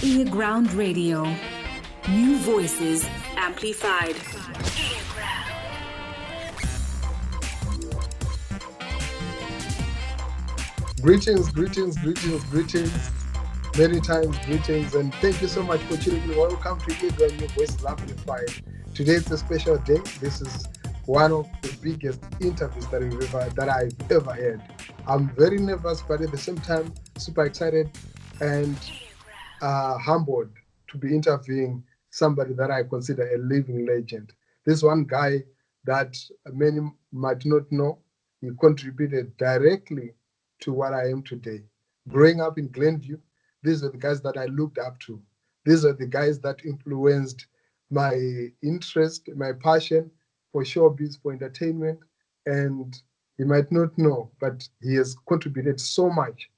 Earground Radio. New voices amplified. Greetings. Many times greetings, and thank you so much for tuning in. Welcome to Earground, New Voices Amplified. Today is a special day. This is one of the biggest interviews that I've ever had. I'm very nervous, but at the same time, super excited and humbled to be interviewing somebody that I consider a living legend. This one guy that many might not know, he contributed directly to what I am today. Growing up in Glenview, these are the guys that I looked up to. These are the guys that influenced my interest, my passion for showbiz, for entertainment. And you might not know, but he has contributed so much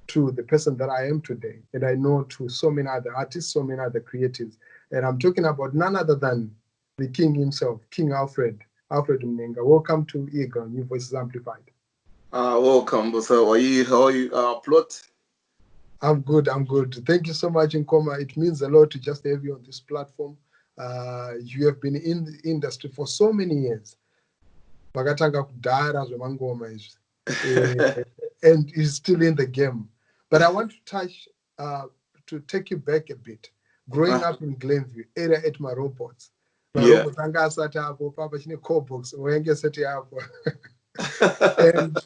to the person that I am today. And I know to so many other artists, so many other creatives. And I'm talking about none other than the king himself, King Alfred Munhenga. Welcome to Earground, New Voices Amplified. Welcome, boss. How are you? Plot? I'm good. Thank you so much, Nkoma. It means a lot to just have you on this platform. You have been in the industry for so many years. Makatanga kudhara zvemangoma izvi. And he's still in the game. But I want to touch, to take you back a bit. Growing up in Glenview, area at my robots. Marobots anga asati apo, papa chine call box, wenge seti apo. And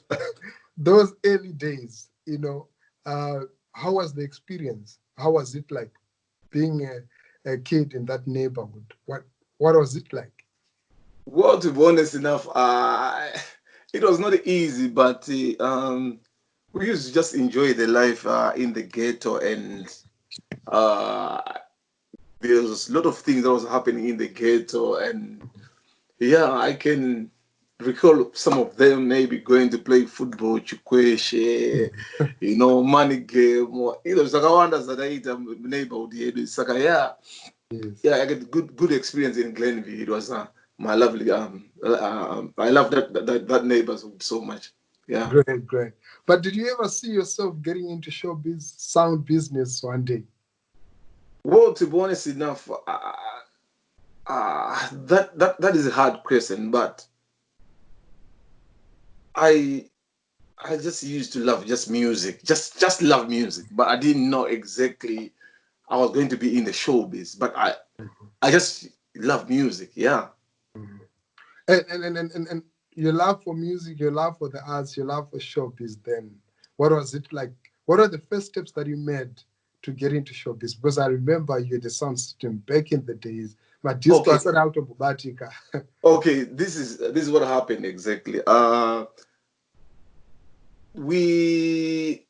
those early days, how was the experience? How was it like being a kid in that neighborhood? What was it like? Well, to be honest enough, it was not easy, but we used to just enjoy the life in the ghetto, and there was a lot of things that was happening in the ghetto, and I can recall some of them, maybe going to play football, chikweshe, money game, or zakawanda zadaita neighborhood yedu. Saka I get good experience in Glenview. It was my lovely. I love that neighborhood so much. Yeah. Great. But did you ever see yourself getting into showbiz, sound business one day? Well, to be honest enough, that is a hard question, but I just used to love just music, just love music, but I didn't know exactly I was going to be in the showbiz. But I just love music, yeah. And your love for music, your love for the arts, your love for showbiz. Then, what was it like? What are the first steps that you made to get into showbiz? Because I remember you had a sound system back in the days. But disco started out of Bubatika. Okay, this is what happened exactly. Me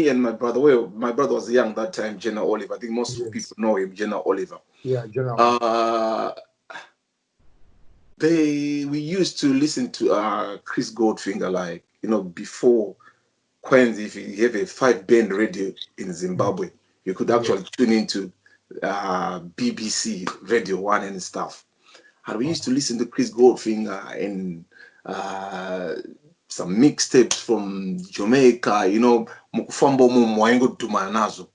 and my brother. Well, my brother was young that time. Jenna Oliver. I think most people know him, Jenna Oliver. Yeah, Jenna. We used to listen to Chris Goldfinger, like before Queens. If you have a 5-band radio in Zimbabwe, you could actually tune into BBC Radio 1 and stuff. And we used to listen to Chris Goldfinger and some mixtapes from Jamaica, Mukufambo Mwaengo Dumanazo.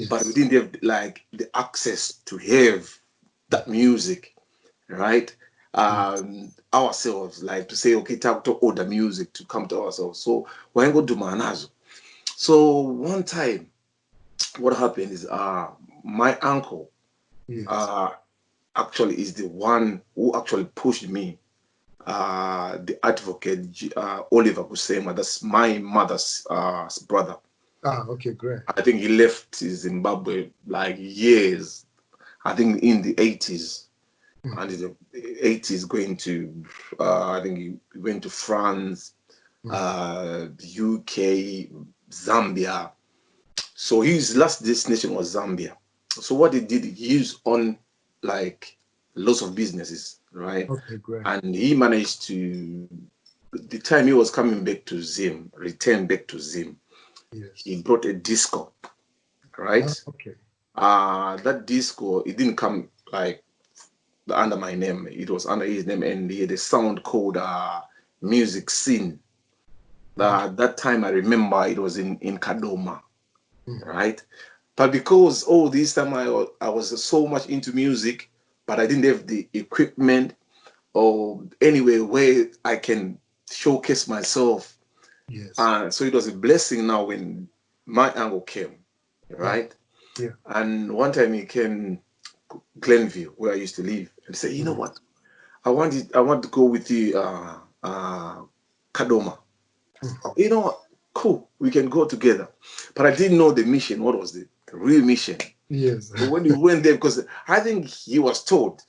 But we didn't have like the access to have that music, right? Ourselves, like to say, okay, time to order music to come to ourselves. So Mwaengo Dumanazo. So one time, what happened is my uncle actually is the one who actually pushed me. The advocate Oliver Kusema, that's my mother's brother. Okay, great. I think he left Zimbabwe like years. I think in the 80s. And in the 80s going to, I think he went to France, UK, Zambia. So his last destination was Zambia. So what he did, he used on like lots of businesses, right? Okay, great. And he managed to, the time he was coming back to Zim, returned back to Zim, he brought a disco, right? Okay. That disco, it didn't come like under my name. It was under his name, and he had a sound called Music Scene. That time I remember it was in Kadoma, right? But because all this time I was so much into music, but I didn't have the equipment or anywhere where I can showcase myself. Yes. So it was a blessing now when my uncle came, right? Yeah. And one time he came Glenview, where I used to live, and say, you know what? I want to go with you, Kadoma. You know what? Cool, we can go together. But I didn't know the mission. What was the real mission? Yes. But when we went there, because I think he was told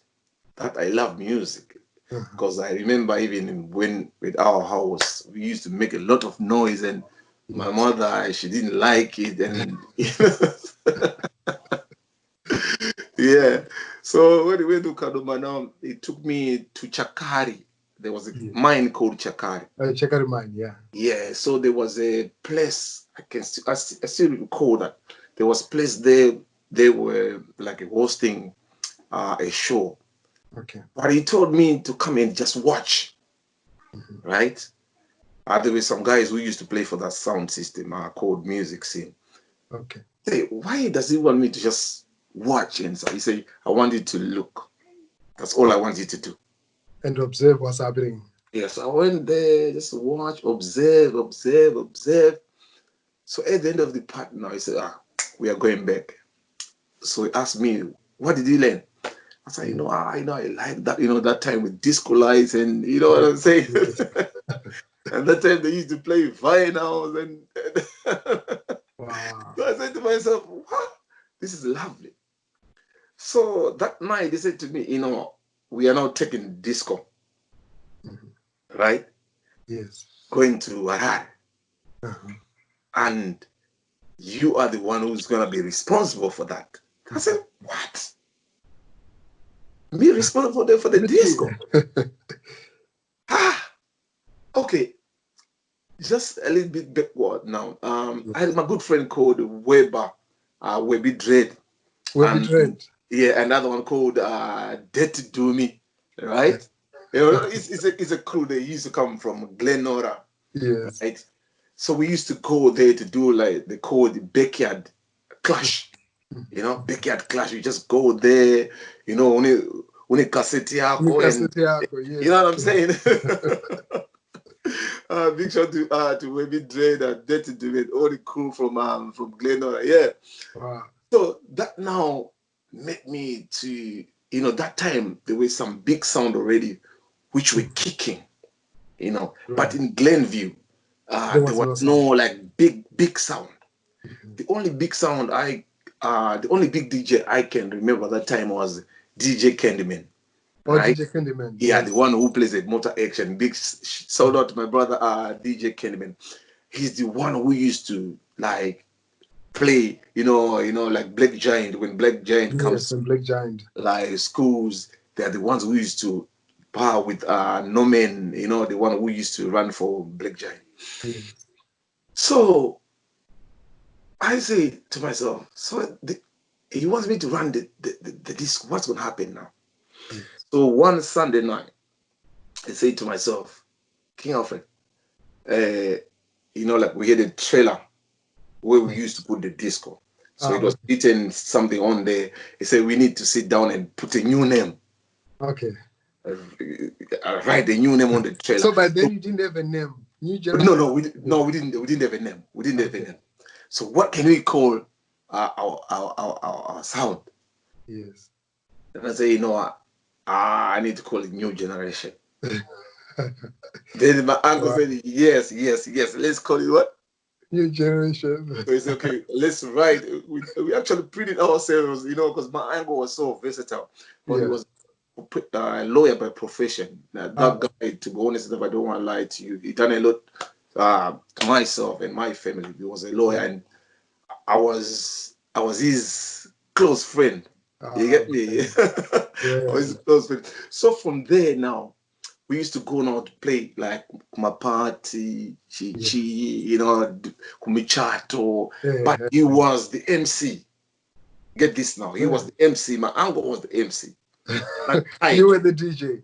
that I love music. Because I remember even when with our house, we used to make a lot of noise, and my mother, she didn't like it, and yeah. So when we went to Kadoma now, it took me to Chakari. There was a mine called Chakari. Chakari mine, yeah. Yeah, so there was a place, I still recall that there was a place there, they were like hosting a show. Okay. But he told me to come and just watch, right? There were some guys who used to play for that sound system called Music Scene. Okay. Say, why does he want me to just watch? And so he said, I want you to look. That's all I want you to do. And observe what's happening. Yes, I went there, just watch, observe. So at the end of the part now, he said, we are going back. So he asked me, what did you learn? I said, I like that, that time with disco lights and you know what I'm saying? And that time they used to play vinyls and Wow. so I said to myself, what? This is lovely. So that night they said to me, we are now taking disco, right? Yes. Going to Harare. And you are the one who's going to be responsible for that. I said, what? Be responsible for the disco? Okay. Just a little bit backward now. I had my good friend called Weber, Webby Dread. Webby Dread. Yeah, another one called Dirty Doomy, right? It's a crew that used to come from Glenora. Yes. Right? So we used to go there to do like they call the backyard clash. Backyard clash. You just go there, only cassette yako and yes. you know what I'm saying? Big shout to Webby Dread and Dirty Doomy, all the crew from Glenora. Yeah. Wow. So that now made me to, that time there was some big sound already, which were kicking, But in Glenview, there was no like big sound. The only big sound the only big DJ I can remember that time was DJ Candyman. Right? DJ Candyman. Yeah, the one who plays a motor action. Big shout out to my brother, DJ Candyman. He's the one who used to like play, like Black Giant. When Black Giant comes, and Black Giant, like schools, they're the ones who used to power with Norman, the one who used to run for Black Giant. Yes. So I say to myself, he wants me to run the disc. What's going to happen now? Yes. So one Sunday night, I say to myself, King Alfred, like we had a trailer where we used to put the disco. So it was written something on there. He said, we need to sit down and put a new name. Okay. Write a new name on the trailer. So by then you didn't have a name. We didn't have a name. We didn't have a name. So what can we call our sound? Yes. And I say, I need to call it New Generation. Then my uncle said, yes, let's call it what? New Generation. So it's okay, let's write. We actually printed ourselves, because my uncle was so versatile. But he was a lawyer by profession. That guy, to be honest, if I don't want to lie to you, he done a lot to myself and my family. He was a lawyer, and I was his close friend. You get me? I was his close friend. So from there now, we used to go now to play like Kumapati, Chichi, Kumichato. But he was the MC. Get this now. He was the MC. My uncle was the MC. You were the DJ.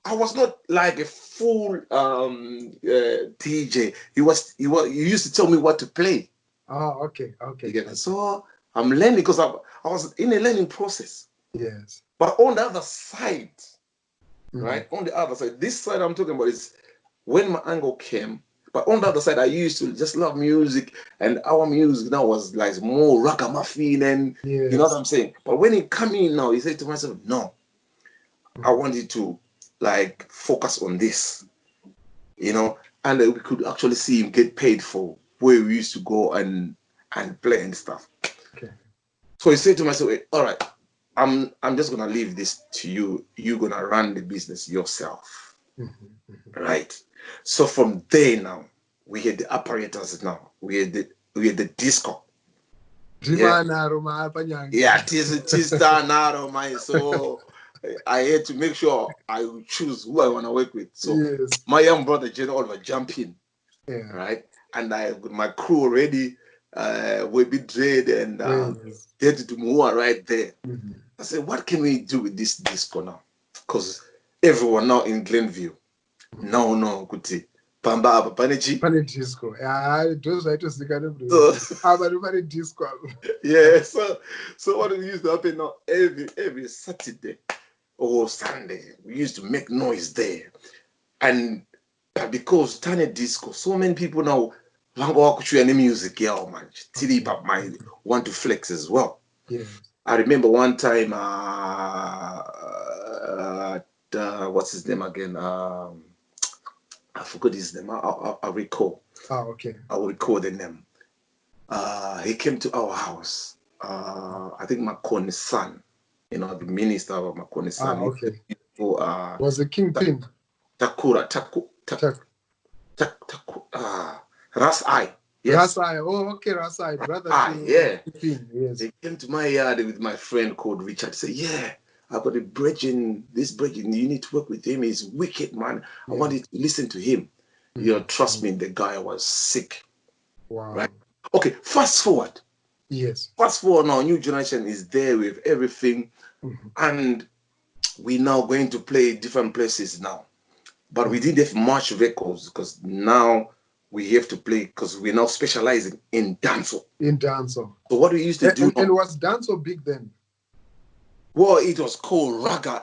I was not like a full DJ. He used to tell me what to play. Oh, okay. You get it? So I'm learning because I was in a learning process. Yes. But on the other side, Mhm. right? On the other side, this side I'm talking about is when my angle came. But on the other side, I used to just love music, and our music now was like more ragamuffin, and Yes. you know what I'm saying. But when it come in now, he said to myself, "No, I wanted to like focus on this, you know." And we could actually see him get paid for where we used to go and play and stuff. Okay. So he said to myself, "All right, I'm just gonna leave this to you. You're gonna run the business yourself." Right. So from there now, we had the apparatus now. We had the disco. Yeah. Yeah, tis narrow, man. So I had to make sure I would choose who I want to work with. So Yes. my young brother General Oliver jump in. Yeah. Right. And I with my crew already, we be dread and Yes. Dirty to Mua right there. Mhm. I said, what can we do with this disco now? Because everyone now in Glenview, no, kuti. Pamba apa panechi. Pane disco. Yeah, those I just got So to disco. yeah, so what used to happen now every Saturday or Sunday, we used to make noise there. And because Tane Disco, so many people now want to any music, yeah, man. TD Pop might want to flex as well. Yes. I remember one time what's his name again? I forgot his name. I recall. Oh, okay. I will recall the name. He came to our house. I think Makone's son, you know, the minister of Makone's son. Okay. For, Was the kingpin? Takura, Ras Eye. Yes. Rasai. Oh, okay, Rasai. Brother to Yeah. Kingpin. Yes. He came to my yard with my friend called Richard. He said, yeah, I've got this bridging, you need to work with him. He's wicked, man. I want you to listen to him. You know, trust me, the guy was sick. Wow. Right? Okay, fast forward. Yes. Fast forward now, new generation is there with everything. And we're now going to play different places now. But we didn't have much records because now we have to play because we're now specializing in dancehall. In dancehall. So what we used to do and was dancehall big then? Well, it was called raga.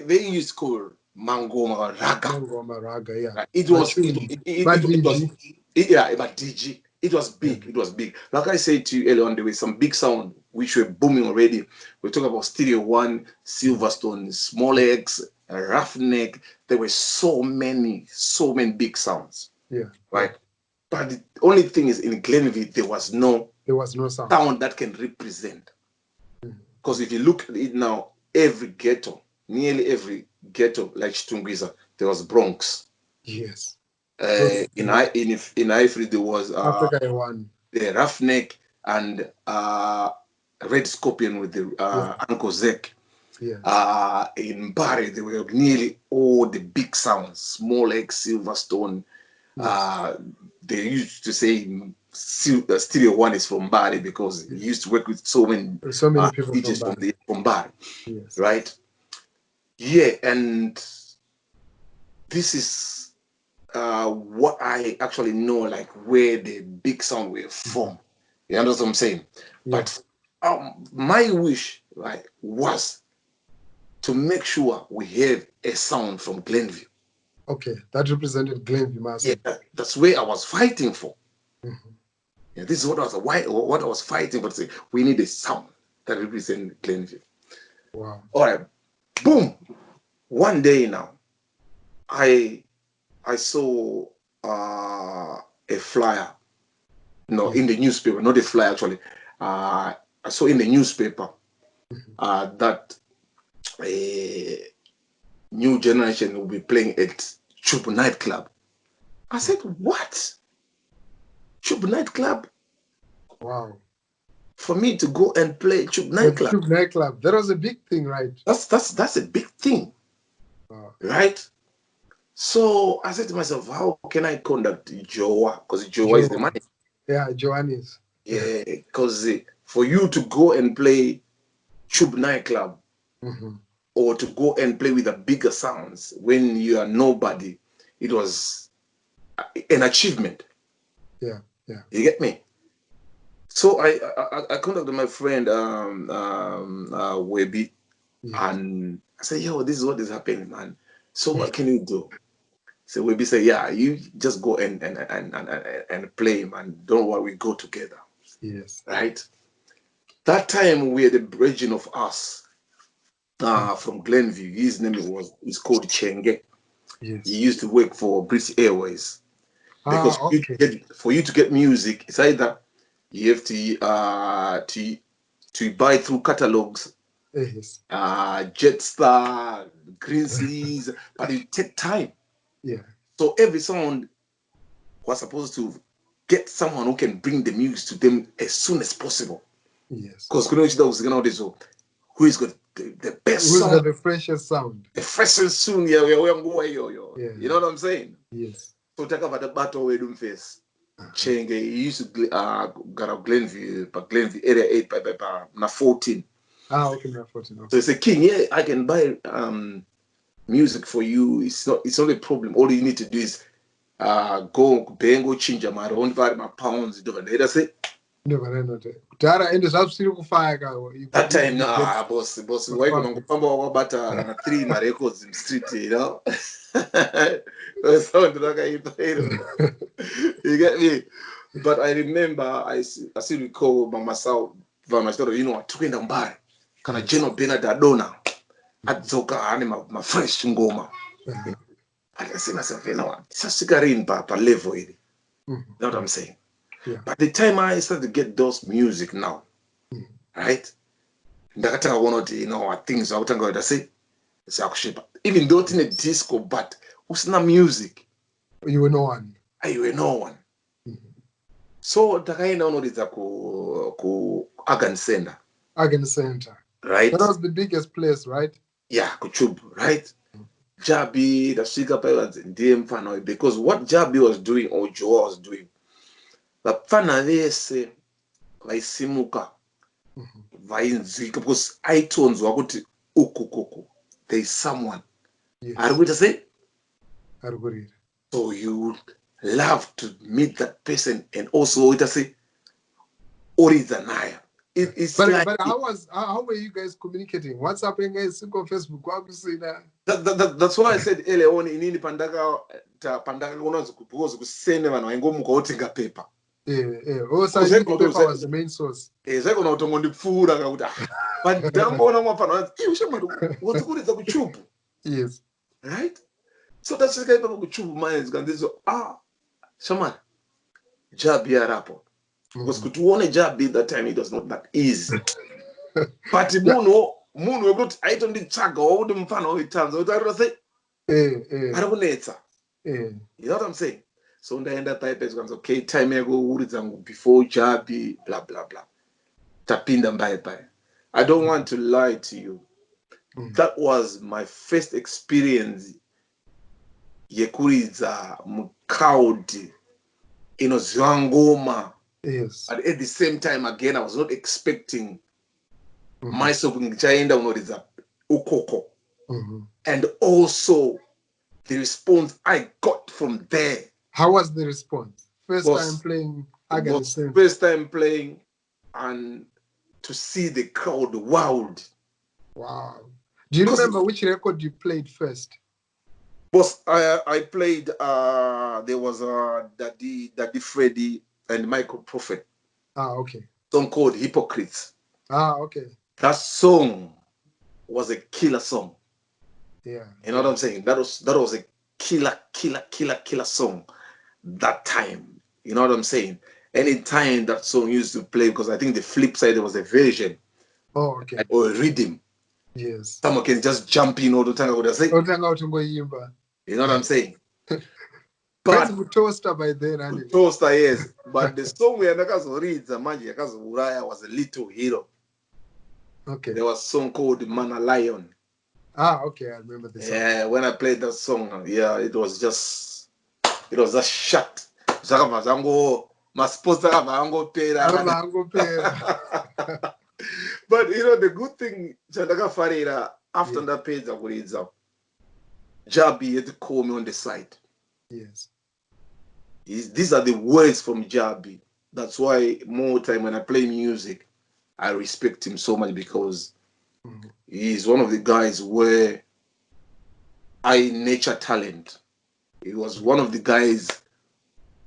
They used to call mangoma raga. Mangoma raga, yeah. Right? It was yeah, but DG. It was big. It was big. Like I said to you earlier on, there was some big sound which were booming already. We talk about Stereo One, Silverstone, Small X, Roughneck. There were so many big sounds. Yeah. Right. But the only thing is, in Glenville, there was no sound that can represent. Because if you look at it now, nearly every ghetto, like Chitungwiza, there was Bronx. Yes. In Ivory, there was Africa one. The Roughneck and Red Scorpion with the Uncle Zek. Yes. In Bari, there were nearly all the big sounds, Small X, Silverstone. Yes. They used to say Stereo One is from Bari because he used to work with so many people DJs from Bari. Yes. Right? Yeah, and this is what I actually know, like where the big sound were from. You understand what I'm saying? Yeah. But my wish, right, was to make sure we have a sound from Glenview. Okay, that represented Glenview massive. Yeah, that's where I was fighting for. Yeah, this is what I was fighting for. To say we need a sound that represents Glenview. Wow. All right, boom. One day now, I saw a flyer. No, in the newspaper, not a flyer actually. I saw in the newspaper that a new generation will be playing at Chubu nightclub. I said, what? Chubu nightclub? Wow. For me to go and play Chubu nightclub. Chubu nightclub. That was a big thing, right? That's a big thing. Wow. Right? So I said to myself, how can I contact Joa? Because Joa is the money. Yeah, Joanne is. Yeah, because for you to go and play Chubu nightclub or to go and play with the bigger sounds when you are nobody, it was an achievement. Yeah, yeah. You get me? So I contacted my friend Webby, Yes. and I said, "Yo, this is what is happening, man. So what can you do?" So Webby said, "Yeah, you just go and play, man. Don't worry, we go together." Yes. Right. That time we had a bridging of us from Glenview. His name is called Chenge. He Yes. used to work for British Airways. Because Okay. for you to get music, it's either you have to buy through catalogs, Yes. Jetstar, Greensleys, but it take time. Yeah. So every song was supposed to get someone who can bring the music to them as soon as possible. Yes. Because who is got the best Who's song, got the freshest sound? the freshest soon, yeah, Yeah. you know what I'm saying? Yes. So talk about the battle with them face. Chenge, he used to go to Glenview, but Glenview area 8 by 14. Okay, now 14. So Okay. he said, King, yeah, I can buy music for you. It's not a problem. All you need to do is go bengo change my own value, my pounds. That's it. Never know that. Dara and the absolute fire guy. You That could time, easily get boss, the why perfect. can about 3 my records in street, you know? Sound like you get me? But I remember, I still recall by myself, twenda mbali kana Yes. Jeno Benadadona adzoka ane mafresh ngoma. And I see myself, sasikarini pa level ili. You know what I'm saying? Yeah. But the time I started to get those music now, right? Ndakataka kuona kuti things akutanga kuita seakushipa. Even though tine disco, but usina music, You were no one. you were no one. So takaenda unoridza ku Agan Center, Agan Center. right? That was the biggest place, right? Yeah, kuchubu, right? Jabi, the Shiga was DM fan because what Jabi was doing or Joe was doing, the fana vese vaisimuka vainzwika because iTunes wakuti ukukuku there is someone ari Yes. kuita sei. Arugurira. So you love to meet that person and also uita sei oridza naye. It's like But how were you guys communicating? WhatsApp guys, Facebook, that's why I said earlier on inini pandaka kunozi because kusene vanhu vaingomuka votenga paper. Oh, so the paper was the main source. Zvaigona kutongondipfuura kakuti but ndamboona mwapana vanzi ushamwari wadzikuridza kuchubu, Yes. right? So tasvika ipapo kuchubu manje zikanziso shamwari Jabi arapo because kuti uone Jabi that time it was not that easy. But munhu wekuti aitonditsvaga wakuti mufana wetanza kuti arira sei ari kunetsa. You know what I'm saying? So ndaenda paipa zikanzi okay, time yekuuridza before Jabi blah blah blah. Tapinda mbaya. I don't want to lie to you. That was my first experience yekuridza mukaudi inoziva ngoma. Yes. But at the same time again I was not expecting myself ngichaenda unoridza ukoko. And also the response I got from there. How was the response? First time playing Agan Center. First time playing and to see the crowd wild. Wow. Do you remember which record you played first? Boss, I played there was Daddy Freddy and Michael Prophet. Okay. Song called Hypocrites. Okay. That song was a killer song. Yeah. You know what I'm saying? That was a killer song that time. You know what I'm saying? Anytime that song used to play, because I think the flip side there was a version. Oh, okay. Or a rhythm. Yes. Someone can just jump in all the time. You know what I'm saying? But toaster by then, toaster, yes. But the song we Yakazoridza manje Yakazouraya was a little hero. Okay. There was a song called Mana Lion. Okay, I remember this song. Yeah, when I played that song, yeah, it was just shut. But the good thing, after that page of Kuridza, Jabi had to call me on the side. Yes. These are the words from Jabi. that's why more time when I play music, I respect him so much because he's one of the guys where I nature talent. He was one of the guys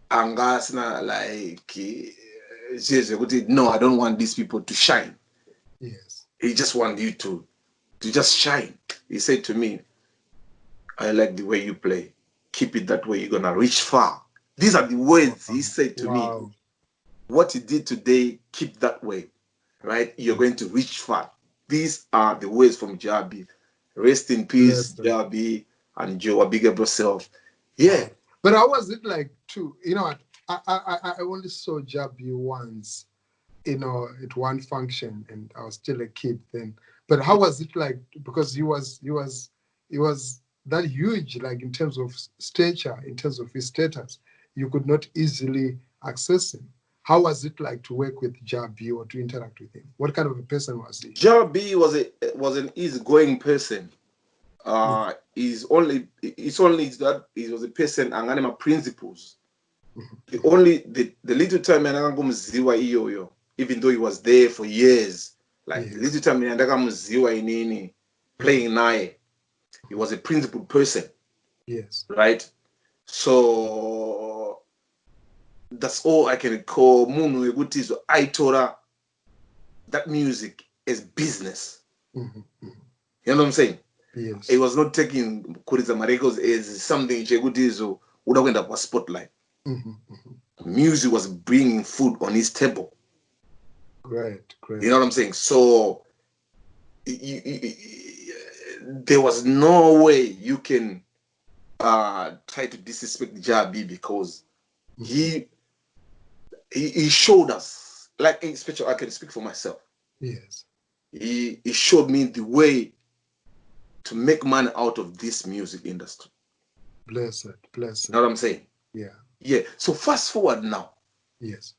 angasna like no, I don't want these people to shine. Yes. He just want you to just shine. He said to me, I like the way you play. Keep it that way. You're gonna reach far. These are the words he said to me. What he did today, keep that way. Right? You're going to reach far. These are the words from Jabi. Rest in peace, Jabi, and enjoy big up yourself. Yeah. Wow. But how was it like too? You know what? I only saw Jabi once, you know, at one function, and I was still a kid then. But how was it like? Because he was that huge, like in terms of stature, in terms of his status, you could not easily access him. How was it like to work with Jabi or to interact with him? What kind of a person was he? Jabi was an easygoing person. It's only that he was a person anganema principles. The little time anagumziwa iyo, even though he was there for years, like the little time anagumziwa inini playing naye, he was a principled person. Yes. Right? So that's all I can recall. Munu Egutizo Aitora that music as business. You know what I'm saying? Yes. It was not taking Kuriza Marekos as something Chegutizo would have ended up a spotlight. Music was bringing food on his table. Great. You know what I'm saying? So there was no way you can try to disrespect Jabi because he showed us, like especially I can speak for myself. Yes. He showed me the way to make money out of this music industry. Blessed. You know what I'm saying? Yeah. So fast forward now. Yes.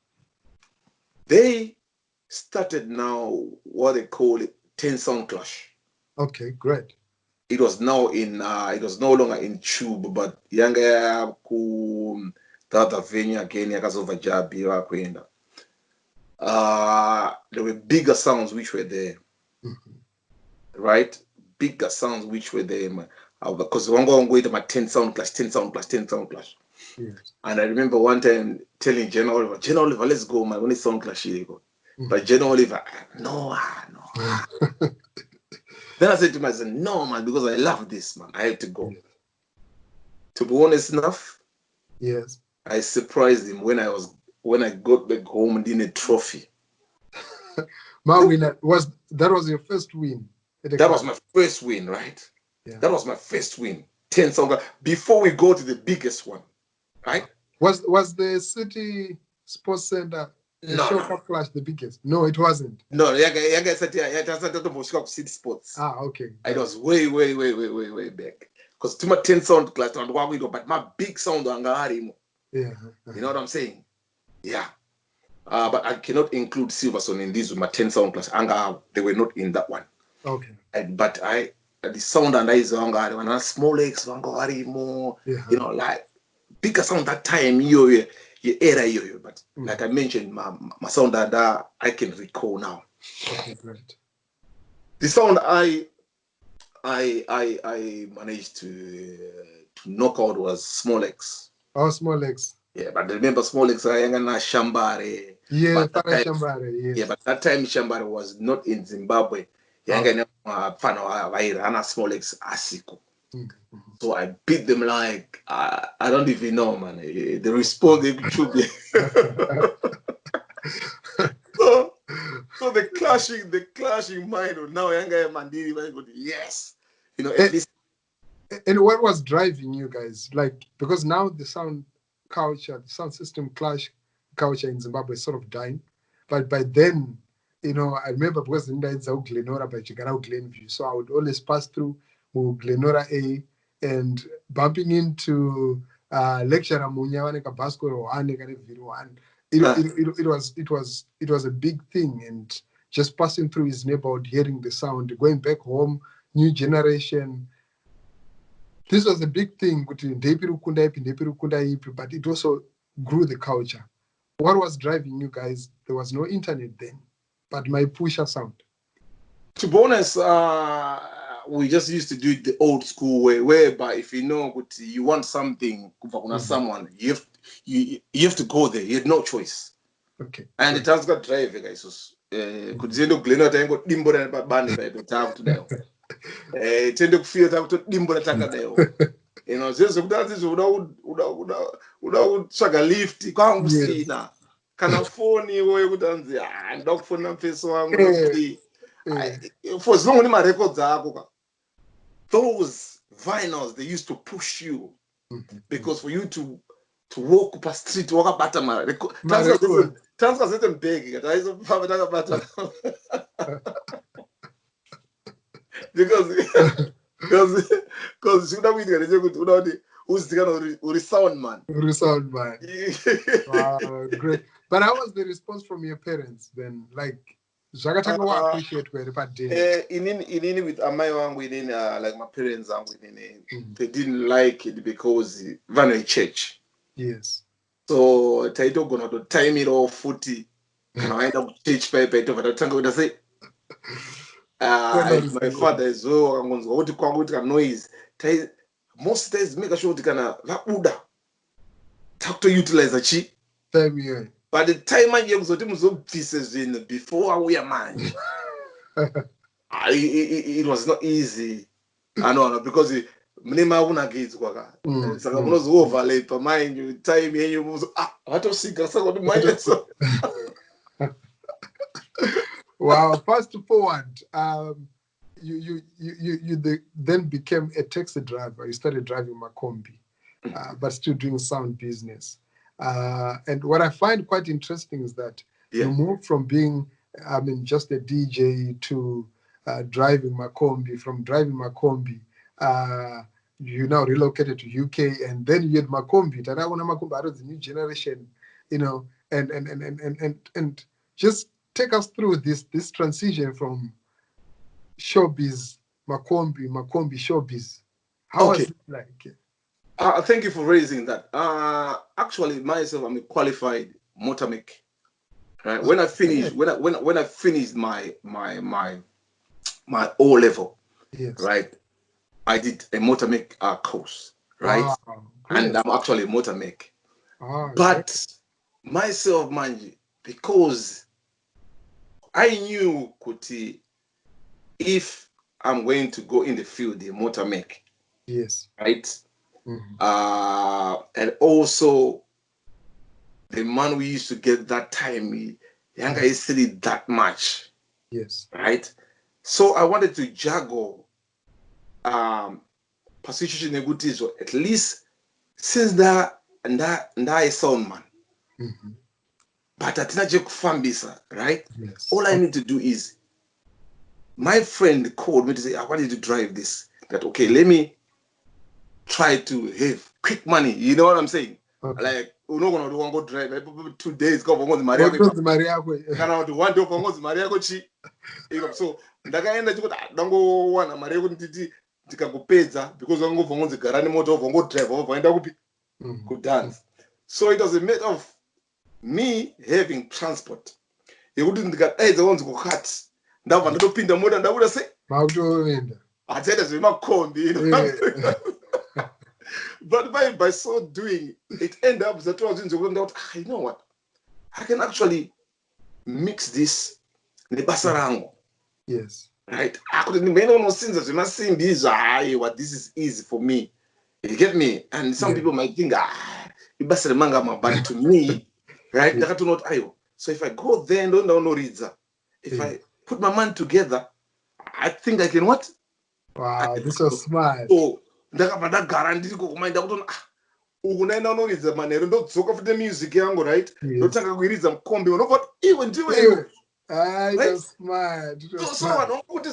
They started now what they call it 10 Sound Clash. Okay, great. It was now in it was no longer in Tube, but yanga ku the venue again yakazova Jabi wakwenda. There were bigger sounds which were there. Right? Bigger sounds which were there, because one go with my 10 Sound Clash. Yes. And I remember one time telling Jenna Oliver, let's go, man. When it's Sound Clash, you go. But Jenna Oliver, no. Then I said to myself, no, man, because I love this, man. I have to go. Yes. To be honest enough, yes, I surprised him when I got back home and did a trophy. that was your first win? That was my first win, right? Yeah. That was my first win. 10 songs before we go to the biggest one, right? Was the City Sports Center Show Clash the biggest? No, it wasn't. No, City Sports. Okay. It was way back. Because to my 10 sound class, but my big sound angari. Yeah. You know what I'm saying? Yeah. But I cannot include Silverson in this with my 10 sound class. They were not in that one. Okay. But the sound and I is angari when I small X angari more. You know, like bigger sound that time you era. But like I mentioned, my sound that I can recall now. Okay, great. The sound I managed to knock out was Small X. Oh, Small X. Yeah, but remember Small X, Shambare. Yeah, Shambare, yes. Yeah, but that time Shambare was not in Zimbabwe. Small X Asiko. So I beat them like I don't even know, man. The response they should be. So the clashing mind now younger Mandiri very good. Yes. You know, at least. And what was driving you guys? Like, because now the sound culture, the sound system clash culture in Zimbabwe is sort of dying. But by then, you know, I remember because in Glenora by Chigarao Glenview. So I would always pass through Glenora A and bumping into lecturer Munyawaneka Basco or Aneka Viruan. It was a big thing, and just passing through his neighborhood, hearing the sound, going back home, new generation. This was a big thing, but it also grew the culture. What was driving you guys? There was no internet then, but my pusher sound. To be honest, we just used to do it the old school way, whereby if you know what you want something from someone, you have to go there. You had no choice. Okay. And it has got drive, guys. Could you Gleno tango dimbo na bani by the time today? Tend to feel that to dimbo na takadeo. You know, just that is without saga lift, can't see na. Kana phone you would answer and dog phone and face one for as long as my records are those vinyls they used to push you because for you to walk past street walk up at my record transfer big guys because should have been good who's the kind of sound man. Wow, great. But how was the response from your parents then? Like, appreciate where in with my within like my parents and within they didn't like it because van in church. Yes. So title gonna to time it all footy. Can I end up church paper over the tango with say my father is so I'm going to call with noise. Most days make sure to kind of talk to utilize a cheap. By the time I use the pieces in before we are man, it was not easy. I know because mnema una kids kwaka. Saka munozo overlay per mind you time you muzo what to see kasa kwa mind so. Wow, fast forward. You then became a taxi driver. You started driving Makombi, but still doing sound business. And what I find quite interesting is that you moved from being, just a DJ to driving Makombi. From driving Makombi, you now relocated to UK, and then you had Makombi. Tarawana Makombi, the new generation, and just take us through this transition from showbiz, Makombi, showbiz. How was it like? Thank you for raising that. Actually, myself, I'm a qualified motor mech. Right. When I finished, when I finished my O level, right, I did a motor mech course, right, and I'm actually a motor mech. But myself, man, because I knew Kuti, if I'm going to go in the field, the motor mech, right. And also the man we used to get that time, younger is still that much. Right. So I wanted to juggle position in good so at least since that is sound man. But at Najek Fambisa, right? All I need to do is my friend called me to say, I want you to drive this. That okay, let me try to have quick money. You know what I'm saying? Like, we're not gonna do one go drive. 2 days go for Maria. Can I do 1 day for Maria? So ndakaenda chikuti dangowana mari yekuti ndikangopedza because wangovongonzi garani moto vongo drive vaenda kupi kudance. So it was a matter of me having transport yekuti ndikadaidza wanzi kukati ndabva ndotopinda mota ndabuda sei hataita zvemakombi but by so doing it end up that was you know what, I can actually mix this nebasa rangu. Right, I couldn't know since what this is easy for me. You get me? And some people might think you best manga, but to me, right, so if I go there and don't know Riza, if I put my mind together, I think I can what? Wow, this was smart. So that guarantee to go mind out on unaenda unoriza manero ndodzoka futi music yangu, right, ndotanga kuiriza mkombi unobva iwe ndiwe iwe. That's smart. So vanhu kuti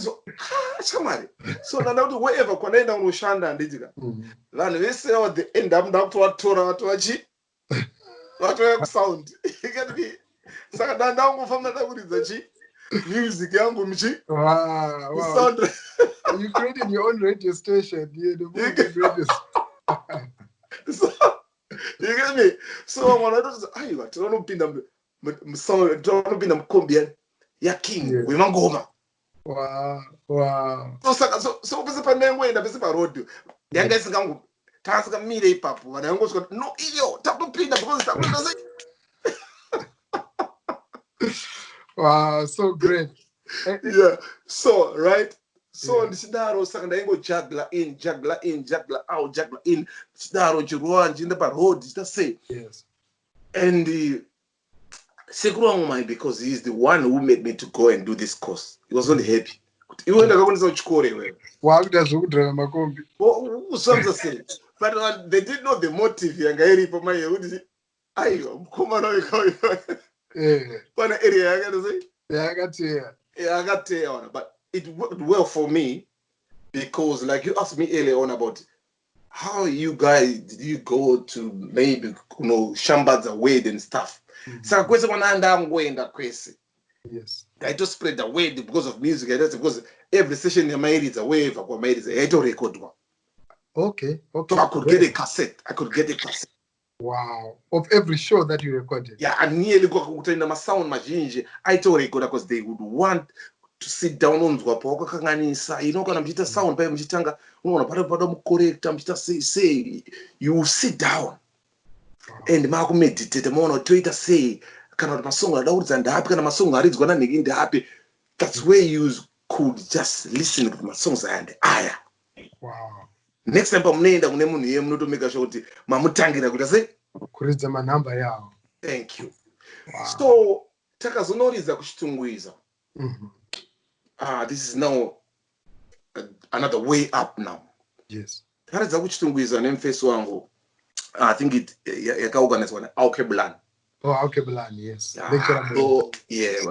shamari so ndanda kuti wherever kwanaenda unoshanda handitika vanhu vese the end up ndakutovatora vatoya kusound saka ndandangofamba ndakuridza music yangu Wow. You created your own radio station. You get me? So I'm like, I don't know mkombi ya King Yeah. wemangoma. Wow. So pese panengwenda pese paroad. Yanga isingangu tasika mire ipapo vana vangosvika no iyo tapopinda because takuenda sei. Wow, so great. Yeah. So right. So Yeah. ndichidaro saka ndaingo juggler in, juggler out, juggler in. Ndichidaro chiruwa ndichienda paroad ndichita sei. Yes. And sekuru wangu mai, because he is the one who made me to go and do this course. He was only happy. Iwe ndakakwanisa kuchikora iwewe. Wakuita zvekudriva makombi. Ushamza sei. But they didn't know the motive yanga iripo mai yekuti aiwa mukomana wekauyo. Pana area yake sei. Yakateya. Yakateya. But it worked well for me because like you asked me earlier on about how you guys did you go to maybe Shambad's away and stuff. Saka kwese kwananda ngoenda kwese. Yes. I just spread the word because of music. That's because every session in my is a wave, I made it a record one. Okay. So I could get a cassette. Wow. Of every show that you recorded. Yeah, and nearly got in my sound machine. I told record because they would want to sit down on Zwapoka Kanganisa. You know, I'm just sound by Mjitanga. No, but correct. I'm just say you sit down. And Marco meditate the mono Twitter say cannot my song allowed and happy and my song is gonna begin the happy. That's where you could just listen to my songs and Wow. Next time I'm named to make a show Mamutangi could say kuridza manhamba yawo. Thank you. Wow. So takazonoriza kuchitungwiza. This is now another way up now. Yes. Taridza kuchitungwiza nemfesi wangu. I think it yakaorganized one Alkeblan. Oh, Alkeblan, yes.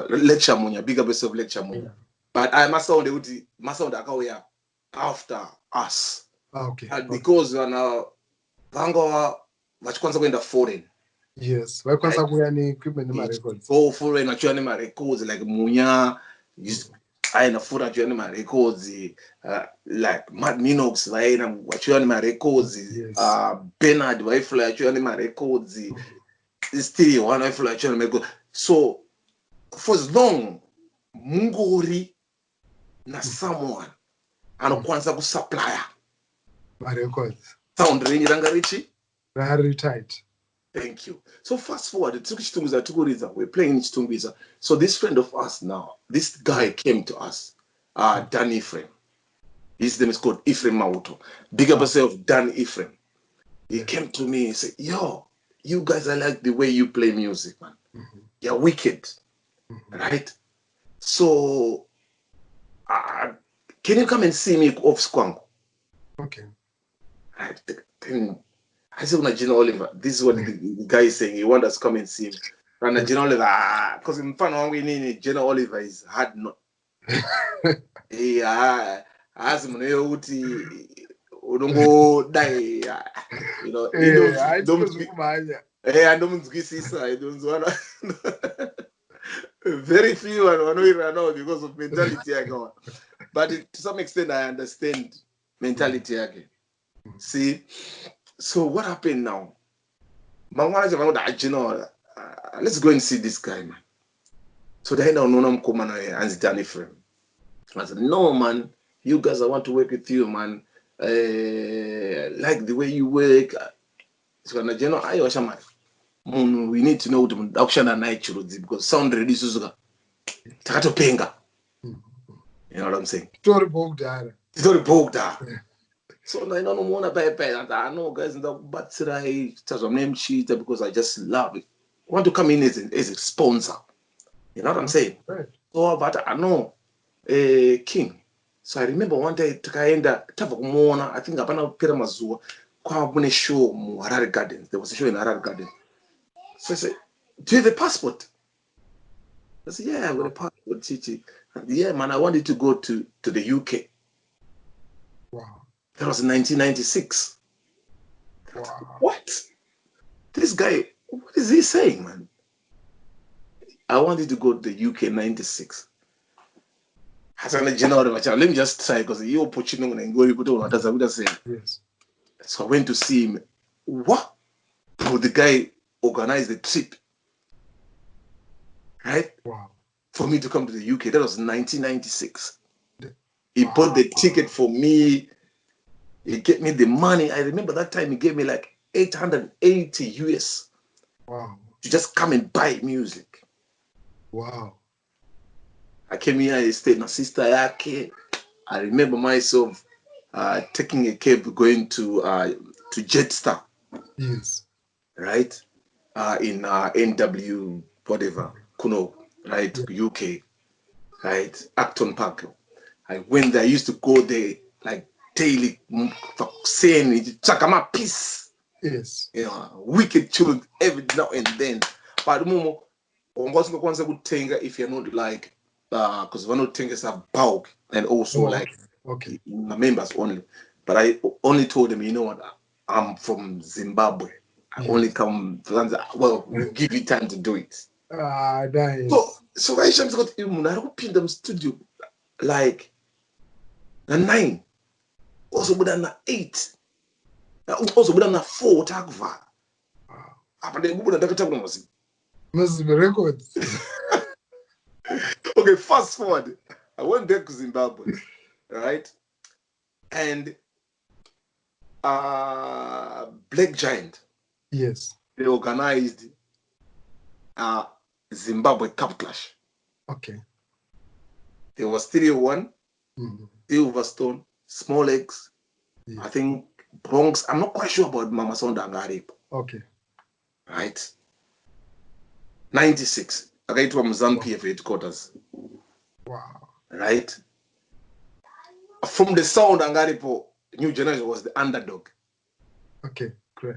Lecture munya, big up yourself lecture munya. But I must sound akauya after us. Okay. Because vango vachikwanza kuenda foreign. Yes, vaikwanisa kuya neequipment nemarecords. Go foreign vachiuya nemarecords like munya aina fura achiuya nemarecords like Mad Minox vachiuya nemarecords. Bernard vaifula achiuya nemarecords. Still one vaifula achiuya nemarecords. So for as long mungori na someone anokwanisa kusupplier marecords sound range ranga richi very tight. Thank you. So fast forward, we're playing Chitungiza. So this friend of us now, this guy came to us, Dan Ephraim. His name is called Ephraim Mauto. Big up yourself, Dan Ephraim. He came to me and said, yo, you guys, I like the way you play music, man. You're wicked, right? So, can you come and see me off Squango? Okay. I said, Gina Oliver, this is what the guy is saying. He wants us to come and see him. And Gina Oliver, because in fun, we need Gina Oliver is hard not. As him, don't go die. You know, I don't very few and we run out because of mentality. But to some extent, I understand mentality again. See, so what happened now? Let's go and see this guy, man. So they don't know him come and Dan Ephraim. I said, no, man, you guys, I want to work with you, man. Like the way you work. So we need to know the auction and night because sound reduces. You know what I'm saying? Story book there. So I don't want to buy a pen. I know guys in the but I tell name sheet because I just love it. I want to come in as a sponsor. You know what I'm saying? Right. So but I know King. So I remember one day tukaenda tavakumona, I think apana pera mazuwa kwa bune show mu Harare Gardens. There was a show in Harare Gardens. So I said, do you have a passport? I said, yeah, I got a passport, Chichi. Yeah, man, I wanted to go to the UK. Wow. That was in 1996. Wow. What? This guy, what is he saying, man? I wanted to go to the UK in 96. I said, let me just try because you're pushing on and go. Yes. So I went to see him. What? So the guy organized the trip, right? Wow. For me to come to the UK. That was 1996. He bought the ticket for me. He gave me the money. I remember that time he gave me like 880 US. Wow. To just come and buy music. Wow. I came here, I stayed na sister yake. I remember myself taking a cab going to Jetstar. Yes. Right? In NW, whatever, Kuno, right? Yeah. UK, right? Acton Park. I went there. I used to go there like daily, saying, Chakama peace. Yes. You know, wicked children every now and then. But Momo, if you're not like, because one of things are bulk and also okay. Members only. But I only told them, you know what, I'm from Zimbabwe. I only come, well, we'll give you time to do it. Nice. So I just got in them studio like a 9, also with an 8, also with an 4 takva. But then was Must be records. okay, fast forward. I went back to Zimbabwe, right? And Black Giant. Yes. They organized Zimbabwe Cup Clash. Okay. There was 301, Silverstone, Small Eggs, I think Bronx. I'm not quite sure about Mama Sonda Ngari. Okay. Right? 96. I got to ZANU-PF headquarters. Wow. Right? From the sound Angaripo, New Generation was the underdog. Okay, great.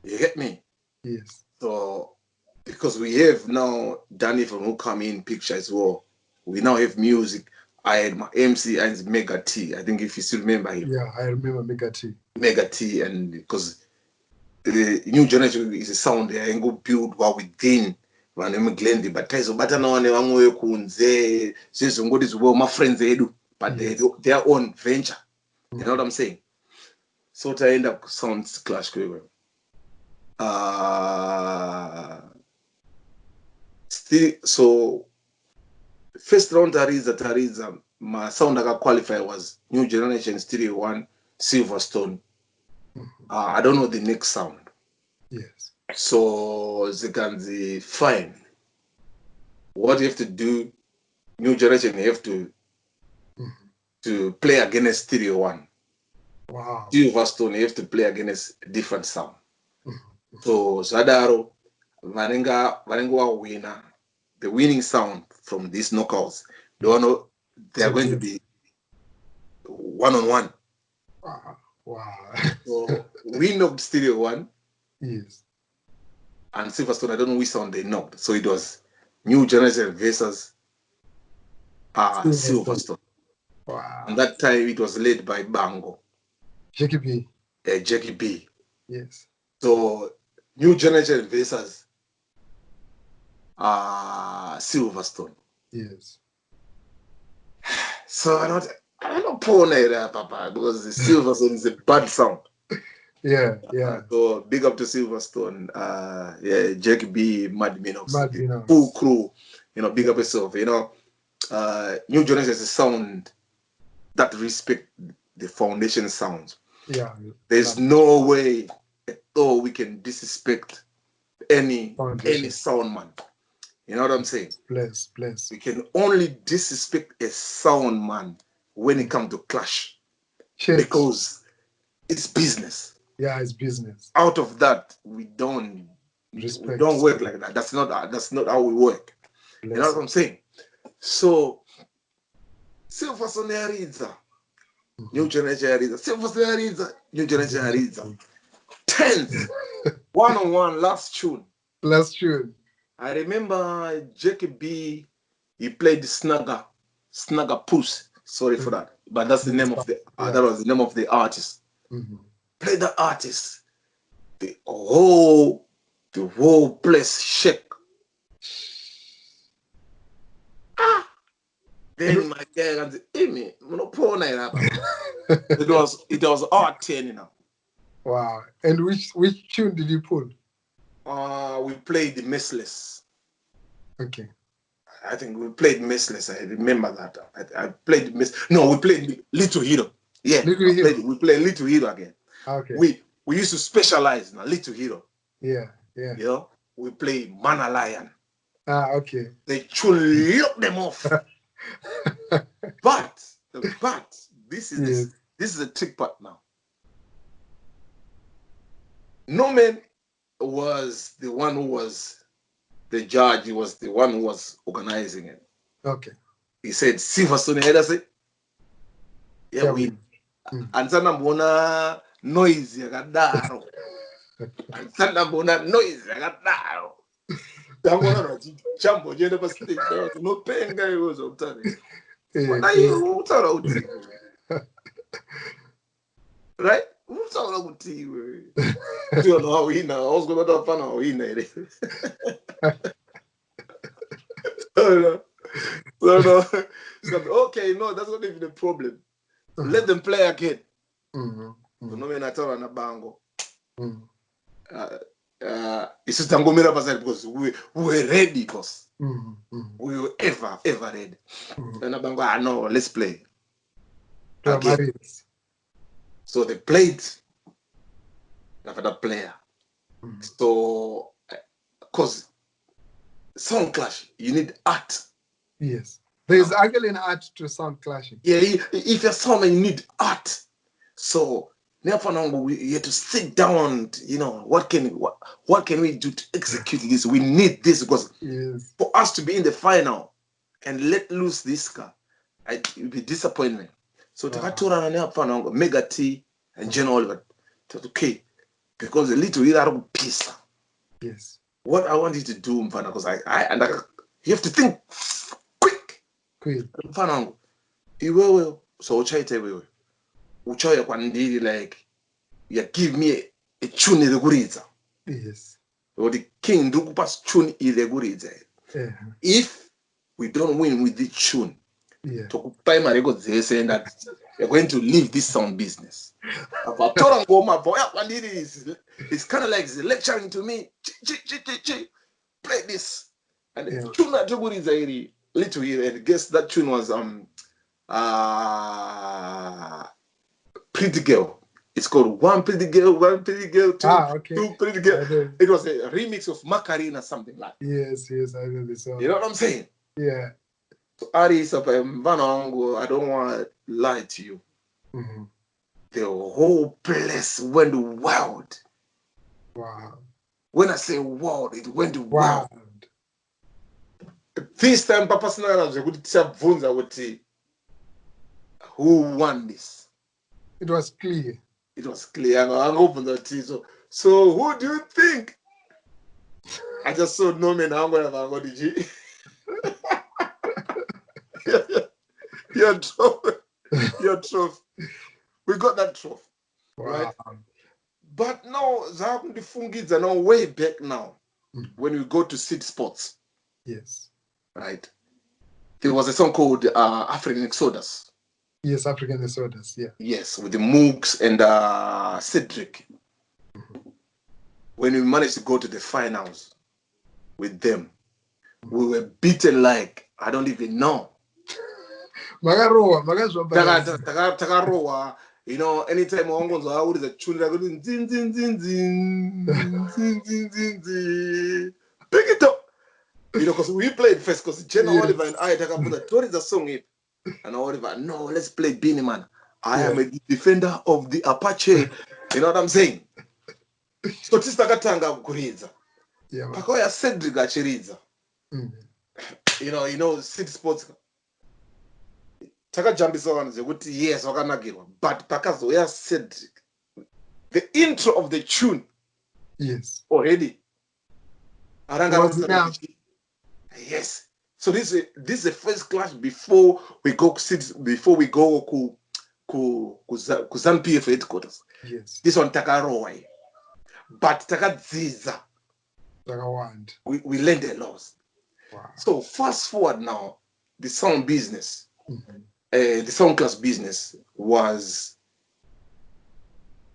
You get me? Yes. So, because we have now Danny from who come in picture as well. We now have music. I had my MC and Mega T. I think if you still remember him. Yeah, I remember Mega T. Mega T, and because the New Generation is a sound they go build what within. But so but now kunze my friends they do, but they do their own venture. You know what I'm saying? So to end up sounds clash. Still, so first round Tariza, my sound I got qualified was New Generation Stereo 1, Silverstone. I don't know the next sound. Yes. So Ziganzi, fine. What you have to do, New Generation, you have to play against Stereo 1. Wow. Silverstone, you have to play against a different sound. So Sadaro, Varenga winner. The winning sound from these knockouts, they are going to be 1-on-1. Wow. So we knocked Stereo 1. Yes. And Silverstone, I don't know which sound they knocked. So it was New Generation versus Silverstone. Wow. And that time it was led by Bango. Jackie B. Jackie B. Yes. So New Generation versus Silverstone. Yes. So I don't pour that, Papa, because the Silverstone is a bad sound. Yeah. So big up to Silverstone. Jackie B, Mad Minox, full crew. Big up yourself. New Generation is a sound that respect the foundation sounds. Yeah. There's no way at all we can disrespect any sound man. You know what I'm saying? Bless. We can only disrespect a sound man when it comes to clash. Because it's business. Yeah, it's business. Out of that, we don't work like that. That's not how we work. You know what I'm saying? So Silverstone Ariza, New Generation Ariza, Silverstone Ariza, New Generation Ariza. 10th, 1-on-1, last tune. I remember Jackie B, he played Snagger Puss. Sorry for that. But that's the name of that was the name of the artist. Play the artist. The whole place shake. Then my guy and Amy, it was R10 now. Wow. And which tune did you pull? We played the Merciless. Okay. I think we played Merciless. I remember that. I played No, we played Little Hero. Yeah, Little Hero. We played Little Hero again. Okay. We used to specialize in a Little Hero. Yeah. You know, we play Mana Lion. Okay. They should lock them off. but this is a trick part now. Norman was the one who was the judge. He was the one who was organizing it. Okay. He said, Silverstone had us. Yeah, we. And sana noise yakadaro. And sana noise yakadaro. Tangona rati chambo jenda pa stage. No penga was utari. What are you utara uti? Right? Utara uti. You know how he now. I was going to find out he know. No. So, okay, no, that's not even the problem. Let them play again. No man at all on a bango. It's just Tangomira because we were ready, boss. We were ever ready. And Abango, no, let's play. Again. So they played another player. So, because sound clash, you need art. Yes. There's actually an art to sound clashing. Yeah, if you're someone, you need art. So, you have to sit down, you know, what can we do to execute this? We need this because for us to be in the final and let loose this car, it will be disappointment. So, Mega T and General Oliver, okay, because a little bit out of peace. Yes. What I want you to do, Mfana, because you have to think quick. Mfana, so uchaite kwandiri like you give me a tune irekuridza. Yes. Or the king ndikupa tune irekuridza. Yeah. If we don't win with this tune, yeah. Tokupaima records they saying that you're going to leave this sound business. It's kind of like lecturing to me. Play this. And the tune that irekuridza little here, and guess that tune was Pretty Girl. It's called One Pretty Girl, Two Pretty Girl. It was a remix of Macarena, something like that. Yes, I know the song. You know what I'm saying? Yeah. So Ari, I don't want to lie to you. The whole place went wild. Wow. When I say wild, it went wild. This time, Papa Snara would say, who won this? It was clear. It was clear. I'm open the tea. So who do you think? I just saw Norman. I'm going to go to G. Your trophy. We got that trophy. Wow. Right? But now, the Fungis are now way back now. When we go to Seed Sports. Yes. Right? There was a song called African Exodus. Yes, African Exodus, yeah. Yes, with the Mooks and Cedric. When we managed to go to the finals with them, we were beaten like, I don't even know. Tagaroa. You know, anytime one goes out with a tune, they're going zin, zin, zin, zin, zin, zin, zin, zin. Pick it up. You know, because we played first, because Jenna Oliver and I talk about what is the song in? And Oliver, no, let's play Beanie Man. I am a defender of the Apache. You know what I'm saying? So this takatanga kuridza. Yeah. Pakoya Cedric achiridza. You know, City Sports. Takajambisa vanhu kuti yes, wakanakirwa. But pakazoya Cedric. The intro of the tune. Yes. Already. Yes. So this is the first clash before we go to ZANU-PF headquarters. Yes. This one Takaroy. But Takadziza. We learned a lot. Wow. So fast forward now, the sound business, the sound class business was